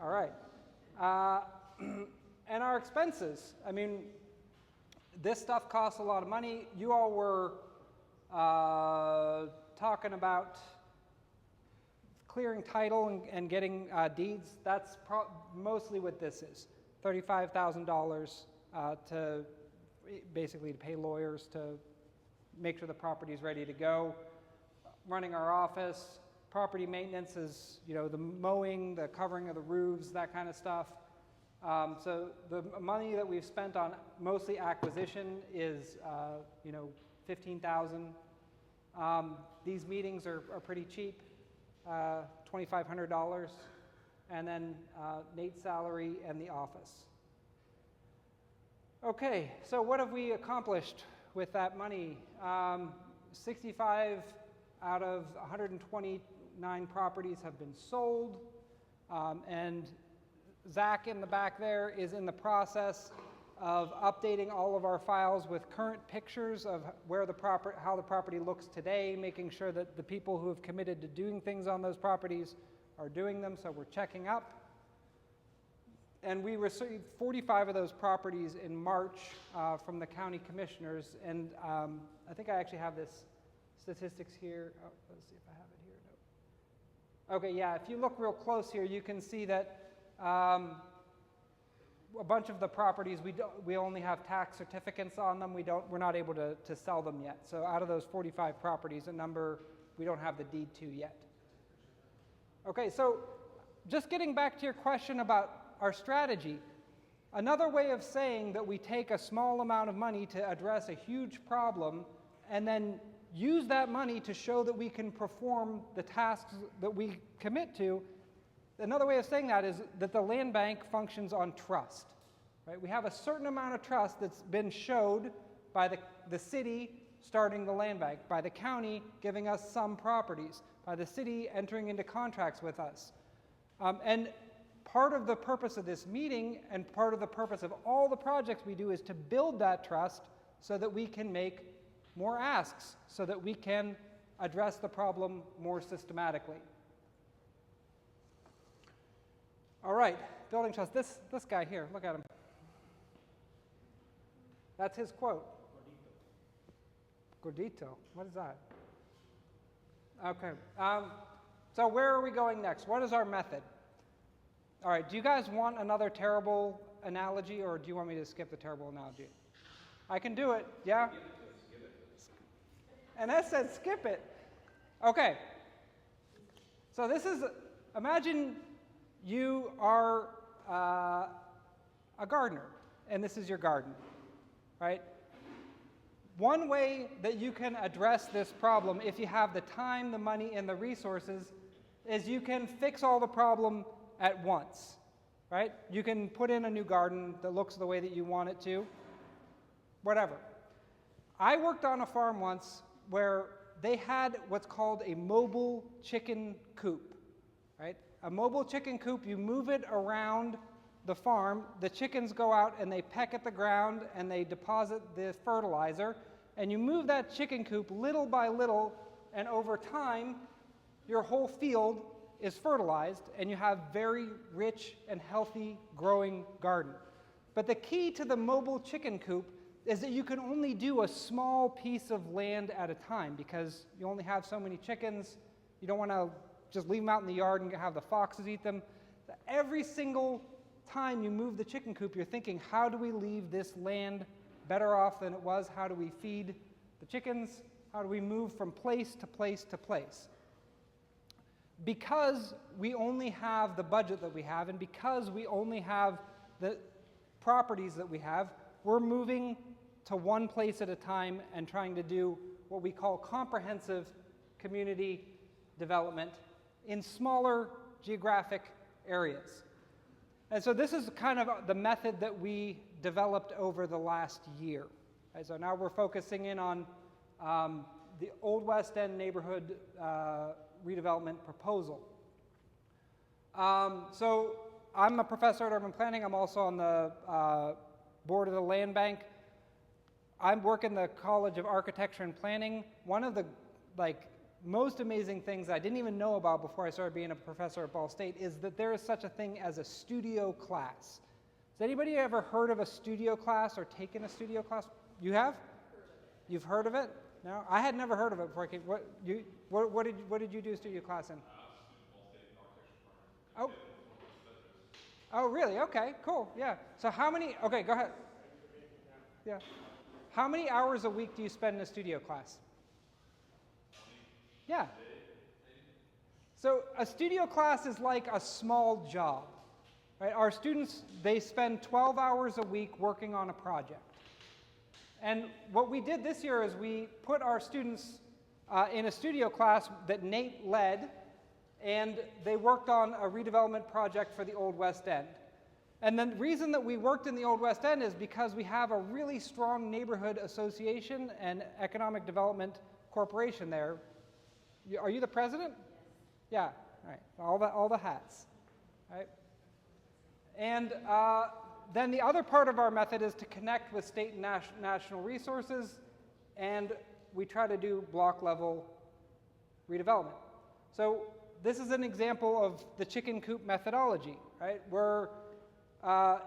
All right. And our expenses. I mean, this stuff costs a lot of money. You all were talking about clearing title and getting deeds. That's mostly what this is. $35,000 to basically to pay lawyers to make sure the property is ready to go. Running our office. Property maintenance is, you know, the mowing, the covering of the roofs, that kind of stuff. So the money that we've spent on mostly acquisition is, you know, $15,000. These meetings are pretty cheap, $2,500, and then Nate's salary and the office. Okay, so what have we accomplished with that money? 65 out of 129 properties have been sold, and Zach in the back there is in the process of updating all of our files with current pictures of where how the property looks today, making sure that the people who have committed to doing things on those properties are doing them, so we're checking up. And we received 45 of those properties in March from the county commissioners, and I think I actually have this statistics here. Oh, let's see if I have it here. No. Okay, yeah, if you look real close here, you can see that a bunch of the properties, we only have tax certificates on them. We're not able to sell them yet. So out of those 45 properties, a number we don't have the deed to yet. Okay, so just getting back to your question about our strategy, another way of saying that we take a small amount of money to address a huge problem and then use that money to show that we can perform the tasks that we commit to. Another way of saying that is that the land bank functions on trust. Right? We have a certain amount of trust that's been showed by the city starting the land bank, by the county giving us some properties, by the city entering into contracts with us. And part of the purpose of this meeting and part of the purpose of all the projects we do is to build that trust so that we can make more asks, so that we can address the problem more systematically. All right, building trust. This guy here, look at him. That's his quote. Gordito. What is that? Okay. So where are we going next? What is our method? All right, do you guys want another terrible analogy, or do you want me to skip the terrible analogy? I can do it, yeah? And that said skip it. Okay. So this is, imagine you are a gardener, and this is your garden, right? One way that you can address this problem, if you have the time, the money, and the resources, is you can fix all the problem at once, right? You can put in a new garden that looks the way that you want it to, whatever. I worked on a farm once where they had what's called a mobile chicken coop, right? A mobile chicken coop, you move it around the farm, the chickens go out and they peck at the ground and they deposit the fertilizer, and you move that chicken coop little by little, and over time, your whole field is fertilized and you have very rich and healthy growing garden. But the key to the mobile chicken coop is that you can only do a small piece of land at a time because you only have so many chickens. You don't want to just leave them out in the yard and have the foxes eat them. Every single time you move the chicken coop, you're thinking, how do we leave this land better off than it was? How do we feed the chickens? How do we move from place to place to place? Because we only have the budget that we have, and because we only have the properties that we have, we're moving to one place at a time and trying to do what we call comprehensive community development in smaller geographic areas. And so this is kind of the method that we developed over the last year. Okay, so now we're focusing in on the Old West End neighborhood redevelopment proposal. So I'm a professor at urban planning. I'm also on the board of the land bank. I work in the College of Architecture and Planning. One of the most amazing things I didn't even know about before I started being a professor at Ball State is that there is such a thing as a studio class. Has anybody ever heard of a studio class or taken a studio class? You have? You've heard of it? No? I had never heard of it before I came. What did you do studio class in? Oh. Oh, really? Okay, cool. Yeah. So how many, okay, go ahead. Yeah. How many hours a week do you spend in a studio class? Yeah. So a studio class is like a small job. Right? Our students, they spend 12 hours a week working on a project. And what we did this year is we put our students in a studio class that Nate led, and they worked on a redevelopment project for the Old West End. And the reason that we worked in the Old West End is because we have a really strong neighborhood association and economic development corporation there. Are you the president? Yes. Yeah, right. All the hats, right? And then the other part of our method is to connect with state and national resources, and we try to do block level redevelopment. So this is an example of the chicken coop methodology, right? We're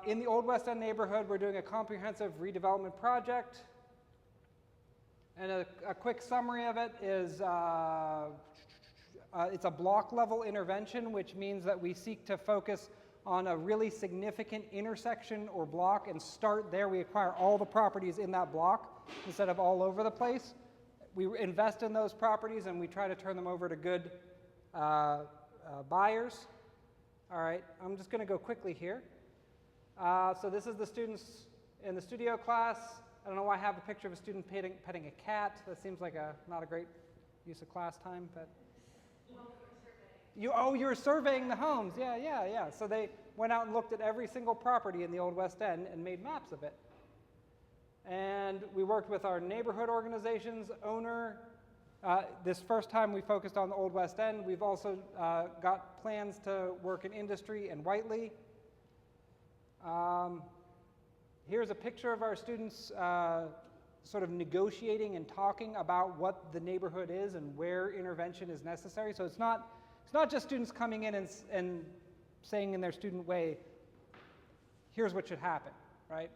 in the Old West End neighborhood, we're doing a comprehensive redevelopment project. And a quick summary of it is it's a block level intervention, which means that we seek to focus on a really significant intersection or block and start there. We acquire all the properties in that block instead of all over the place. We invest in those properties and we try to turn them over to good buyers. All right, I'm just going to go quickly here. So this is the students in the studio class. I don't know why I have a picture of a student petting a cat. That seems like not a great use of class time, but you were surveying the homes. Yeah. So they went out and looked at every single property in the Old West End and made maps of it. And we worked with our neighborhood organizations, owner. This first time we focused on the Old West End. We've also got plans to work in industry and Whiteley. Here's a picture of our students sort of negotiating and talking about what the neighborhood is and where intervention is necessary. So it's not just students coming in and saying in their student way, here's what should happen, right?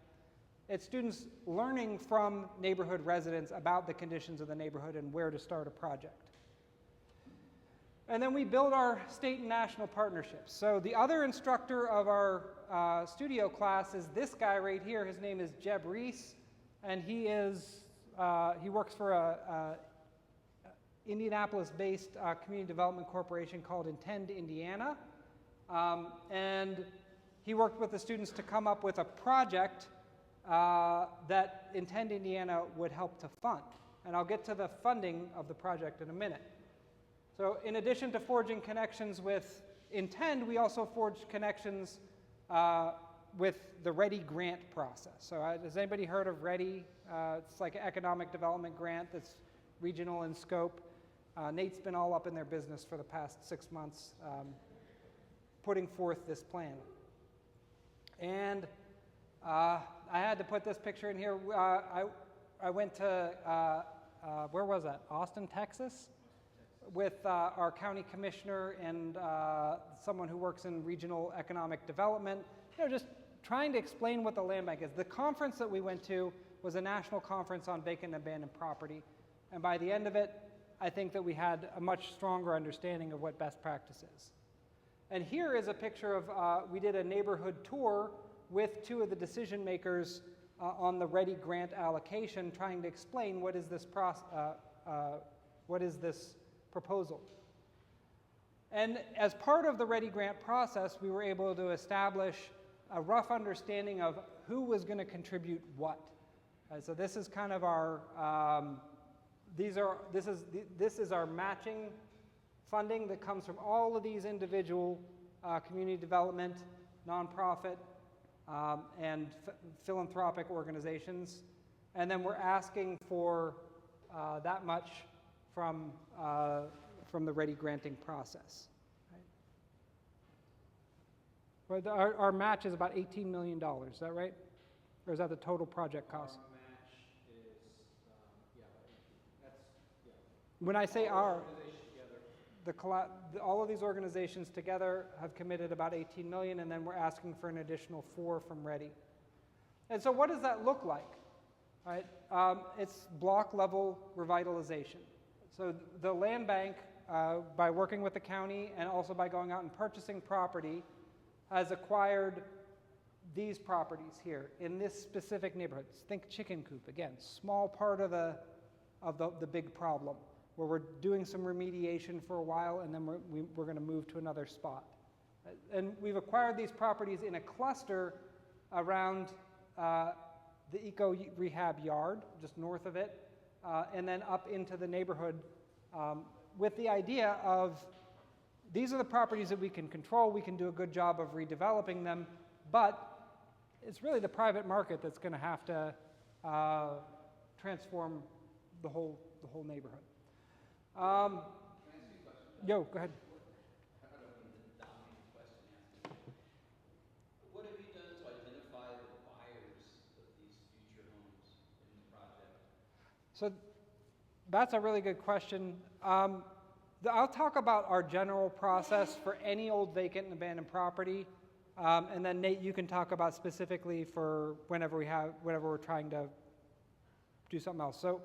It's students learning from neighborhood residents about the conditions of the neighborhood and where to start a project. And then we build our state and national partnerships. So the other instructor of our studio class is this guy right here. His name is Jeb Reese, and he works for a Indianapolis-based community development corporation called Intend Indiana. And he worked with the students to come up with a project that Intend Indiana would help to fund. And I'll get to the funding of the project in a minute. So in addition to forging connections with Intend, we also forged connections with the READY grant process. So has anybody heard of READY? It's like an economic development grant that's regional in scope. Nate's been all up in their business for the past 6 months putting forth this plan. And I had to put this picture in here. I went to, where was that? Austin, Texas? With our county commissioner and someone who works in regional economic development, just trying to explain what the land bank is. The conference that we went to was a national conference on vacant and abandoned property, and by the end of it, I think that we had a much stronger understanding of what best practice is. And here is a picture of, we did a neighborhood tour with two of the decision makers on the READY grant allocation, trying to explain what is this proposal. And as part of the READY grant process, we were able to establish a rough understanding of who was going to contribute what. So this is kind of our, this is our matching funding that comes from all of these individual community development, nonprofit, and philanthropic organizations. And then we're asking for that much from the READY granting process. Right? But our match is about $18 million, is that right? Or is that the total project cost? Our match is, When I say our, together. all of these organizations together have committed about $18 million, and then we're asking for an additional $4 million from READY. And so what does that look like? Right? It's block level revitalization. So the land bank, by working with the county and also by going out and purchasing property, has acquired these properties here in this specific neighborhood. Think chicken coop, again, small part of the big problem, where we're doing some remediation for a while and then we're going to move to another spot. And we've acquired these properties in a cluster around the eco rehab yard, just north of it, and then up into the neighborhood with the idea of these are the properties that we can control, we can do a good job of redeveloping them, but it's really the private market that's going to have to transform the whole neighborhood. Can I ask you a question? Yo, go ahead. I don't mean to dominate the question asking. What have you done to identify the buyers of these future homes in the project? So that's a really good question. I'll talk about our general process for any old vacant and abandoned property, and then Nate, you can talk about specifically for whenever we're trying to do something else. So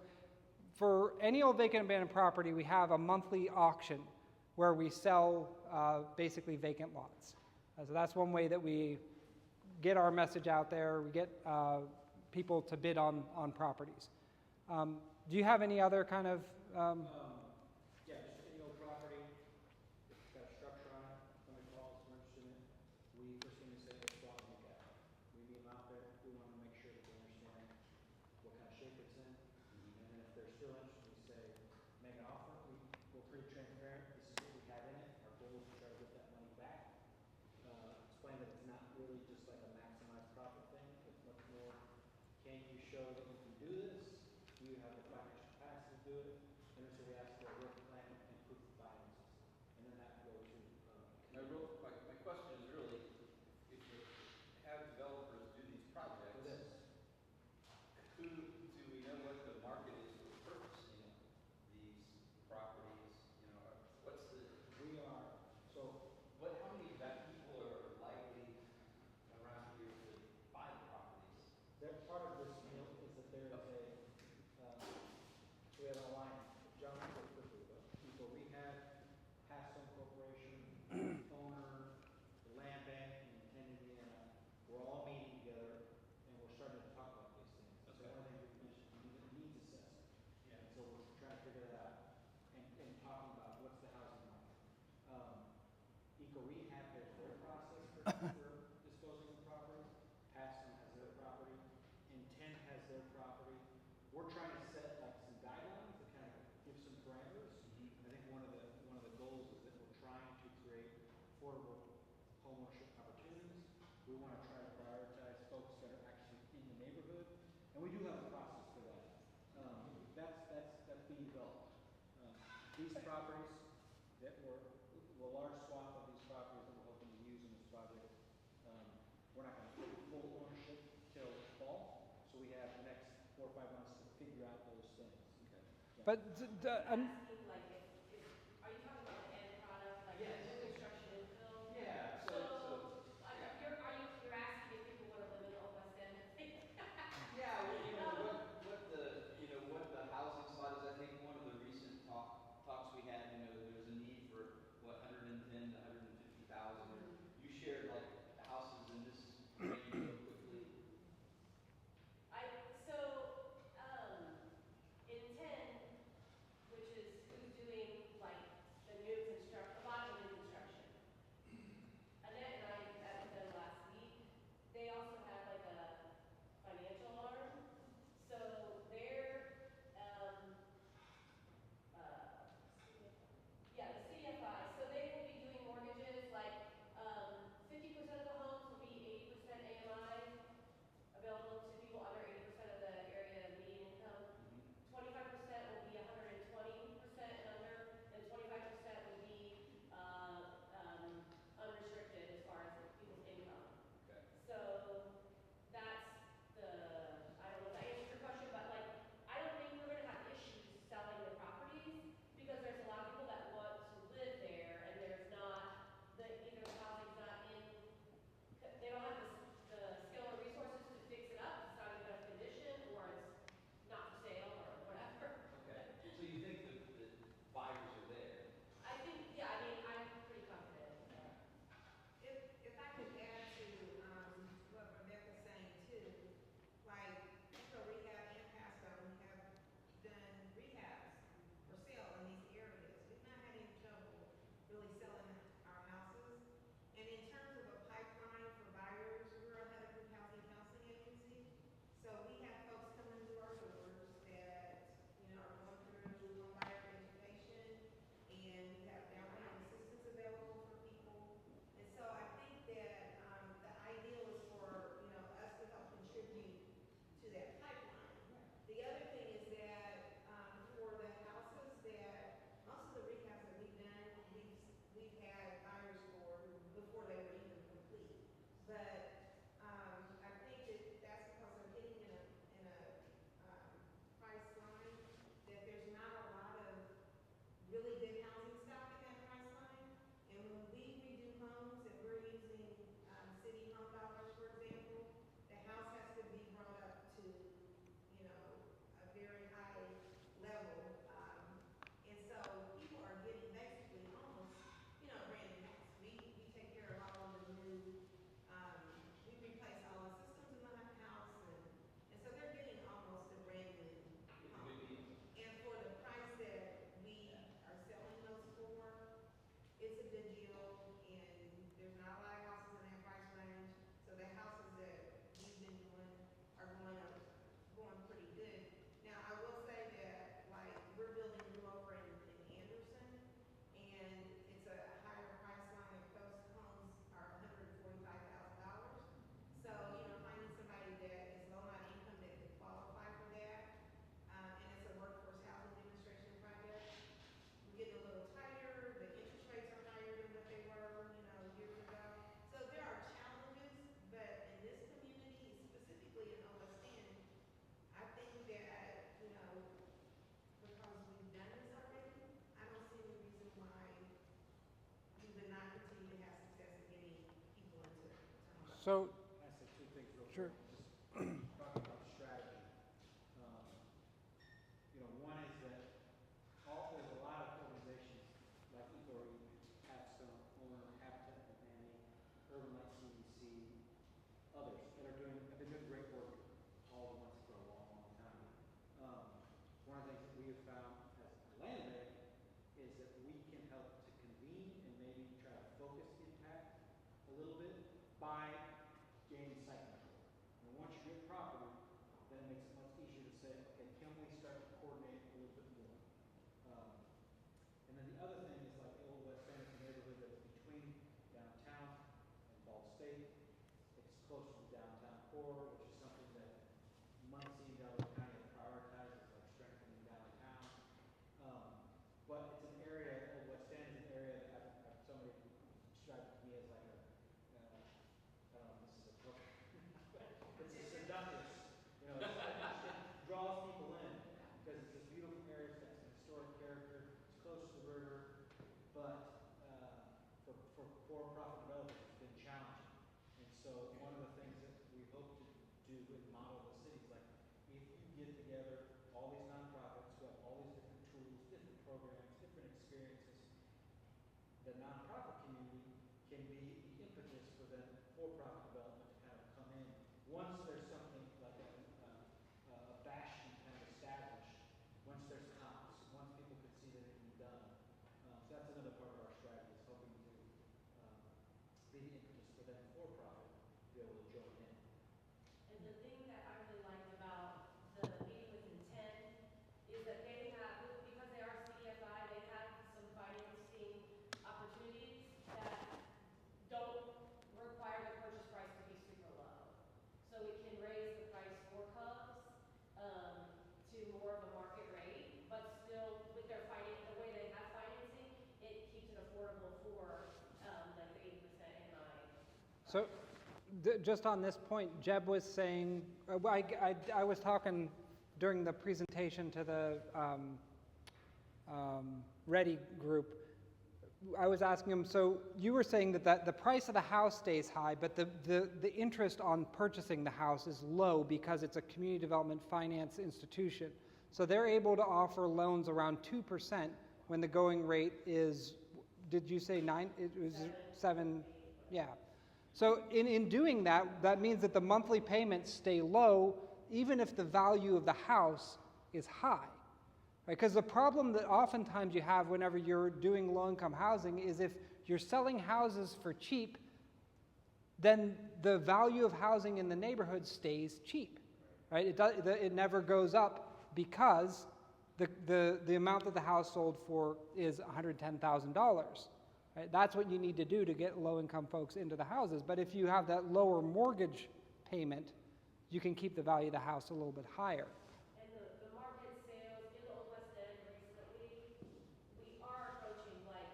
for any old vacant and abandoned property, we have a monthly auction where we sell basically vacant lots. So that's one way that we get our message out there. We get people to bid on properties. Do you have any other kind of? Yeah, just any old property, it's got a structure on it, somebody calls, we're interested in it. We first thing we say, let's go out and look at it. We meet them out there, we want to make sure that they understand what kind of shape it's in. And then if they're still interested, we say, make an offer. We're pretty transparent, this is what we have in it, our goal is to try to get that money back. Explain that it's not really just like a maximized profit thing, it's much more, can you show that you can do this? Do you have the financial capacity to do it? And then so we ask for a work plan and proof of finances. And then that will go to, My question is really, if you have developers do these projects, for this. do we know what the market is for purchasing these properties? You know, what's the, We are, so how many of that people are likely around here to buy the properties? that part of this deal is that there is a, we have an alliance, John, quickly, but Eco Rehab, Passstone Corporation, owner, the Land Bank, and Indiana, we're all meeting together, and we're starting to talk about these things. So Okay. one of the things we mentioned, we need a needs assessment. Yeah. And so we're trying to figure that out, and talking about what's the housing market. Eco Rehab has their process for disposing of properties, Passstone has their property, Intent has their property. We're trying to set like some guidelines to kind of give some parameters. I think one of the goals is that we're trying to create affordable homeownership opportunities. We want to try to prioritize folks that are actually in the neighborhood, and we do have a process for that. That's being developed. These properties that were the large swath of these properties that we're hoping to use in this project, we're not going to take full ownership till fall, so we have the next 4 or 5 months to figure out those things. Okay. But Asking, like, are you talking about the end product, like the new construction infill? Yeah, Like, you're asking if people want to live in the Old West End? Yeah, well, what the housing slot is. I think one of the recent talks we had, there's a need for 110 to 150,000. You shared like the houses in this range real quickly. In 10, which is So, Can I say two things real Sure. quick? Just talking about strategy. You know, one is that there's a lot of organizations like Eco, Capstone, Owner, Habitat for Humanity, Urban Light CDC, others that have been doing great work all at once for a long, long time. One of the things that we have found as a land bank is that we can help to convene and maybe try to focus impact a little bit by gaining site control. And once you get property, then it makes it much easier to say, okay, can we start to coordinate a little bit more? And then the other thing is like the Old West End is a neighborhood that's between downtown and Ball State. It's close to the downtown core, which is something that Muncie and Delaware County have prioritized, is like strengthening downtown. But it's an area, Old West End is an area that somebody described to me as like a, I don't know if this is a book, it's a seductress. You know, it draws people in because it's this beautiful area, it's got some historic character, it's close to the river, but for for-profit developers, it's been challenging. And so one of the things that we hope to do and model the city is like, if you get together all these nonprofits who have all these different tools, different programs, different experiences, the nonprofit community can be the impetus for then for-profit development to kind of come in. Once there's something like a bastion kind of established, once there's comps, once people can see that it can be done. So that's another part of our strategy, is hoping to be the impetus for them for-profit to be able to join in. And the thing that I really liked about the meeting with intent is that they have, because they are CDFI, they have some financing opportunities that don't require the purchase price to be super low. So it can raise the price for Cubs to more of a market rate, but still with their the way they have financing, it keeps it affordable for like the 80% in mind. so just on this point, Jeb was saying, I was talking during the presentation to the Ready group. I was asking him, so you were saying that the price of the house stays high, but the interest on purchasing the house is low because it's a community development finance institution. So they're able to offer loans around 2% when the going rate is, did you say 9? It was 7, yeah. So in doing that, that means that the monthly payments stay low even if the value of the house is high. Because the problem that oftentimes you have whenever you're doing low-income housing is if you're selling houses for cheap, then the value of housing in the neighborhood stays cheap, right? It never goes up because the amount that the house sold for is $110,000. Right? That's what you need to do to get low-income folks into the houses. But if you have that lower mortgage payment, you can keep the value of the house a little bit higher. And the market sales in the Old West End recently, we are approaching like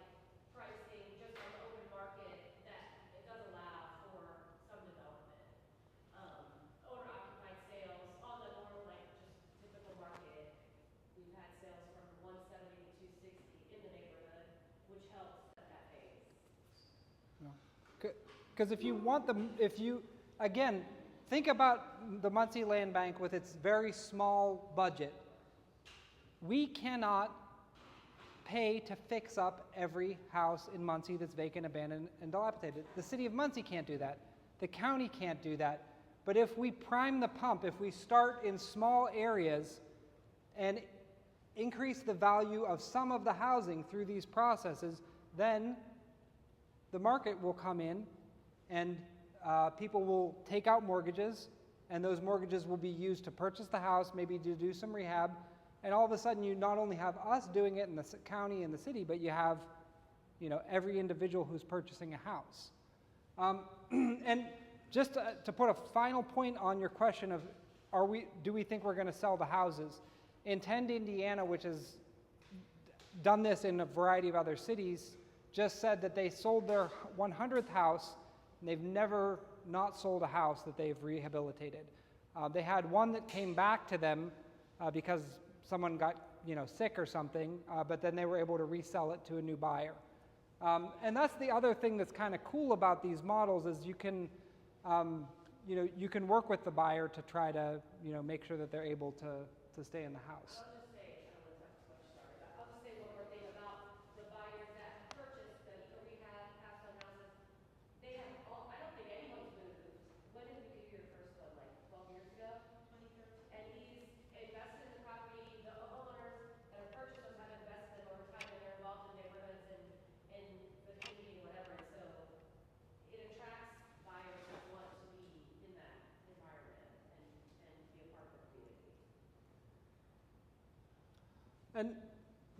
pricing just on the open market that it does allow for some development. Owner-occupied sales on the normal, like just typical market, we've had sales from 170 to 260 in the neighborhood, which helps at that pace. Because if you want them, again, think about the Muncie Land Bank with its very small budget. We cannot pay to fix up every house in Muncie that's vacant, abandoned, and dilapidated. The city of Muncie can't do that. The county can't do that. But if we prime the pump, if we start in small areas and increase the value of some of the housing through these processes, then the market will come in and people will take out mortgages, and those mortgages will be used to purchase the house, maybe to do some rehab, and all of a sudden you not only have us doing it in the county and the city, but you have, every individual who's purchasing a house. And just to put a final point on your question of, do we think we're going to sell the houses? In Tend, Indiana, which has done this in a variety of other cities, just said that they sold their 100th house, and they've never not sold a house that they've rehabilitated. They had one that came back to them because someone got sick or something, but then they were able to resell it to a new buyer. And that's the other thing that's kind of cool about these models is you can you know, you can work with the buyer to try to, you know, make sure that they're able to stay in the house. I'll just say, I don't want to talk too much, sorry, but I'll just say one more thing about the buyers that purchased the rehab, capstone houses. They have all, I don't think anyone's moved. When did we do your first one, like 12 years ago? 2013. And he's invested in the property, the homeowners that have purchased those have invested over time and they're involved in neighborhoods and the community and whatever. And so it attracts buyers that want to be in that environment and be a part of the community. And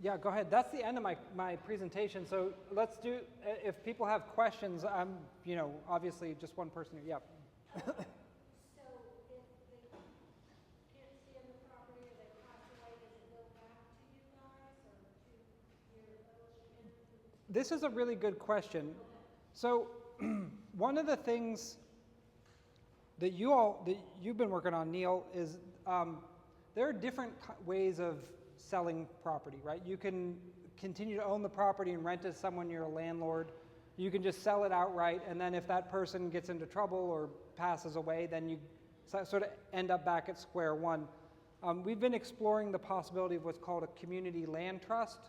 yeah, go ahead. That's the end of my presentation. So let's do, if people have questions, I'm, you know, obviously just one person here. Yeah. So if they can't stay on the property or they pass away, does it go back to you guys or to your fellowship? This is a really good question. So one of the things that you've been working on, Neil, is there are different ways of selling property, right? You can continue to own the property and rent it to someone, you're a landlord. You can just sell it outright, and then if that person gets into trouble or passes away, then you sort of end up back at square one. We've been exploring the possibility of what's called a community land trust,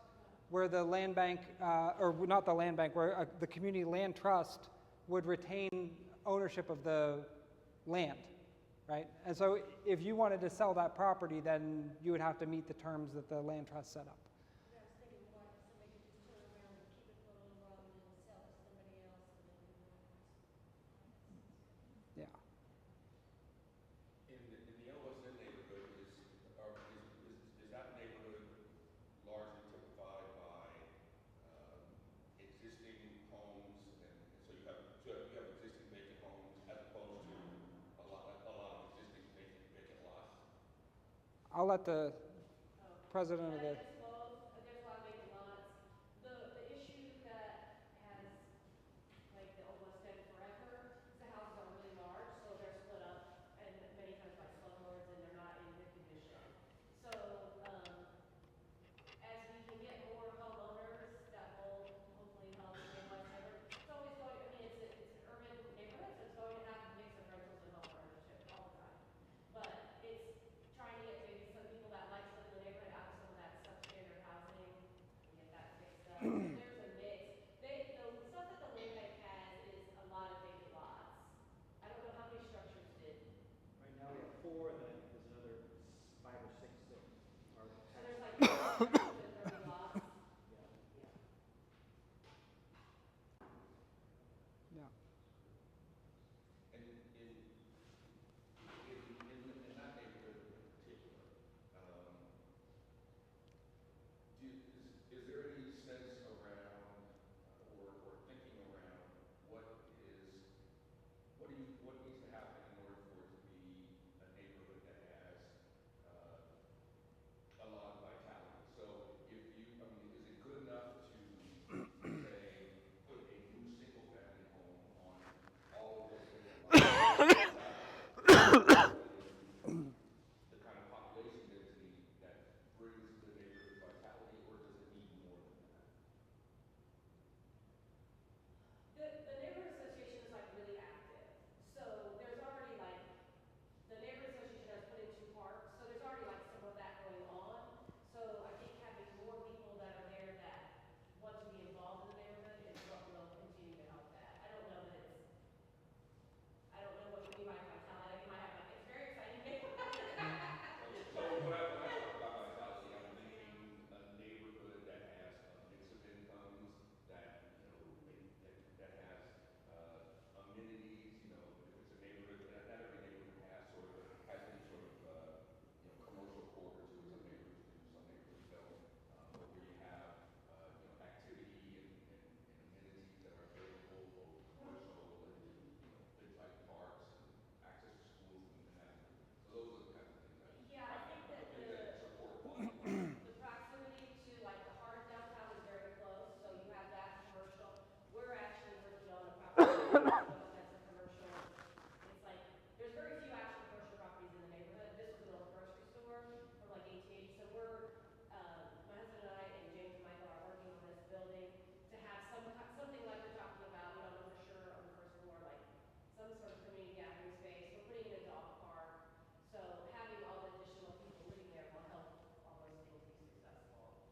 where the land bank, or not the land bank, where the community land trust would retain ownership of the land, right? And so if you wanted to sell that property, then you would have to meet the terms that the land trust set up. I was thinking, what, somebody could just turn around and keep it for a little while and then sell it to somebody else and then do Yeah. that. In the LSN neighborhood, is that neighborhood largely typified by existing homes, and so you have existing vacant homes as opposed to a lot of existing vacant lots? I'll let the president of the, It's both. There's a lot of vacant lots. The issue that has, like, the old West End forever, is the houses are really large, so they're split up, and many times by slumlords, and they're not in good condition. So, as we can get more homeowners, that will hopefully help in West End. It's always going, I mean, it's an urban neighborhood, so it's going to have a mix of rentals and home ownership all the time. But it's trying to get maybe some people that like to live in the neighborhood out of some of that substandard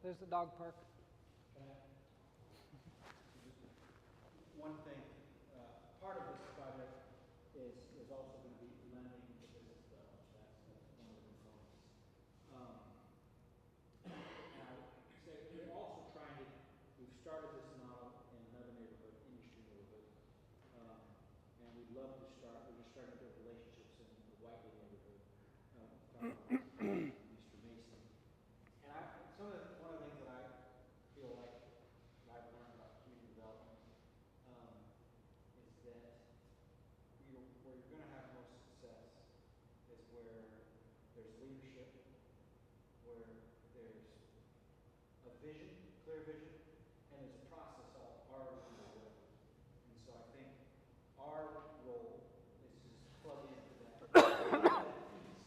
there's the dog park. One thing, part of this project is also going to be lending to business development. That's one of the components. And I would say we're also trying to, we've started this model in another neighborhood, industry neighborhood. And we'd love to start, we're just starting to build relationships in the Whiteley neighborhood. Mr. Mason. And one of the things that I feel like I've learned about community development is that where you're going to have most success is where there's leadership, where there's a vision, clear vision, and there's a process already underway. And so I think our role is to just plug into that, that piece.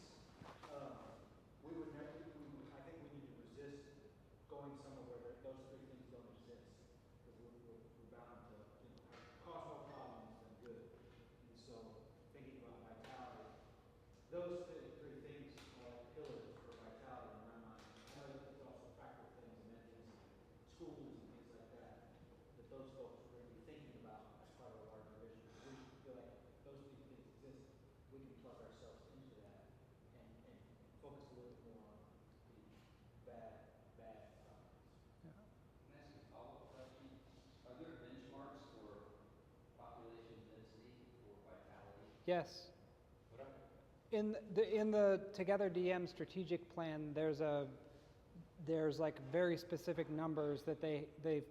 I think we need to resist going somewhere where those three things don't exist, because we're bound to cause more problems than good. And so thinking about vitality, those three things are like pillars for vitality in my mind. I know that there's also practical things, amenities, schools, and things like that those folks are going to be thinking about as part of a larger vision. We feel like those three things exist. We can plug ourselves into that and focus a little bit more on the bad topics. Can I ask a follow-up question? Are there benchmarks for population density for vitality? Yes. What are In the Together DM strategic plan, there's like very specific numbers that they do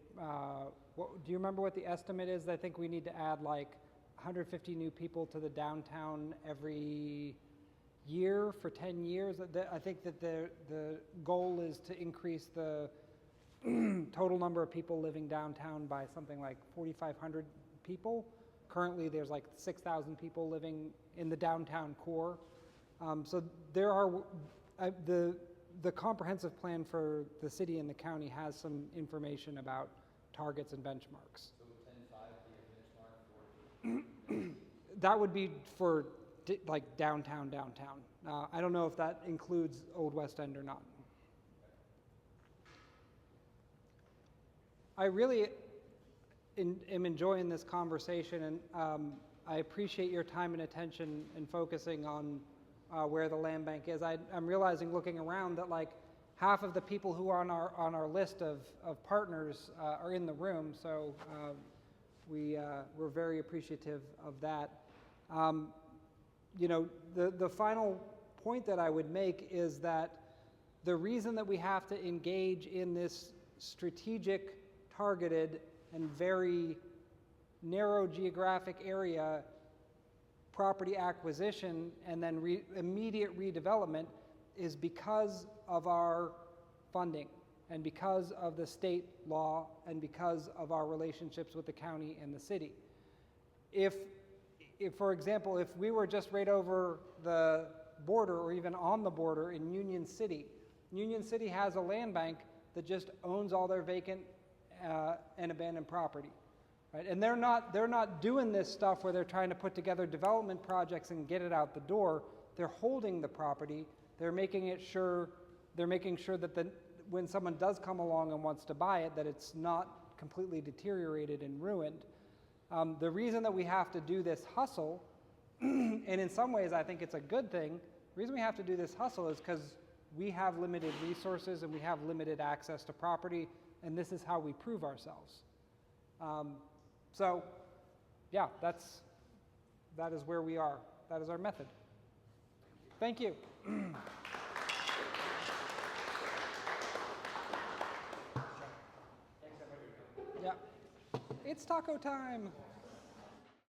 you remember what the estimate is? I think we need to add like 150 new people to the downtown every year for 10 years. I think that the goal is to increase the total number of people living downtown by something like 4,500 people. Currently, there's like 6,000 people living in the downtown core. So there are the comprehensive plan for the city and the county has some information about targets and benchmarks. So would 10.5 be a benchmark for? That would be for like downtown. I don't know if that includes Old West End or not. I really am enjoying this conversation, and I appreciate your time and attention and focusing on where the land bank is. I'm realizing, looking around, that like half of the people who are on our list of partners are in the room, so we're very appreciative of that. You know, the final point that I would make is that the reason that we have to engage in this strategic, targeted, and very narrow geographic area property acquisition and then immediate redevelopment is because of our funding and because of the state law and because of our relationships with the county and the city. If for example, if we were just right over the border or even on the border in Union City has a land bank that just owns all their vacant and abandoned property. Right? And they're not doing this stuff where they're trying to put together development projects and get it out the door. They're holding the property. They're making sure that when someone does come along and wants to buy it, that it's not completely deteriorated and ruined. The reason that we have to do this hustle, and in some ways I think it's a good thing, the reason we have to do this hustle is because we have limited resources and we have limited access to property, and this is how we prove ourselves. So, yeah, that is where we are. That is our method. Thank you. Yeah. It's taco time.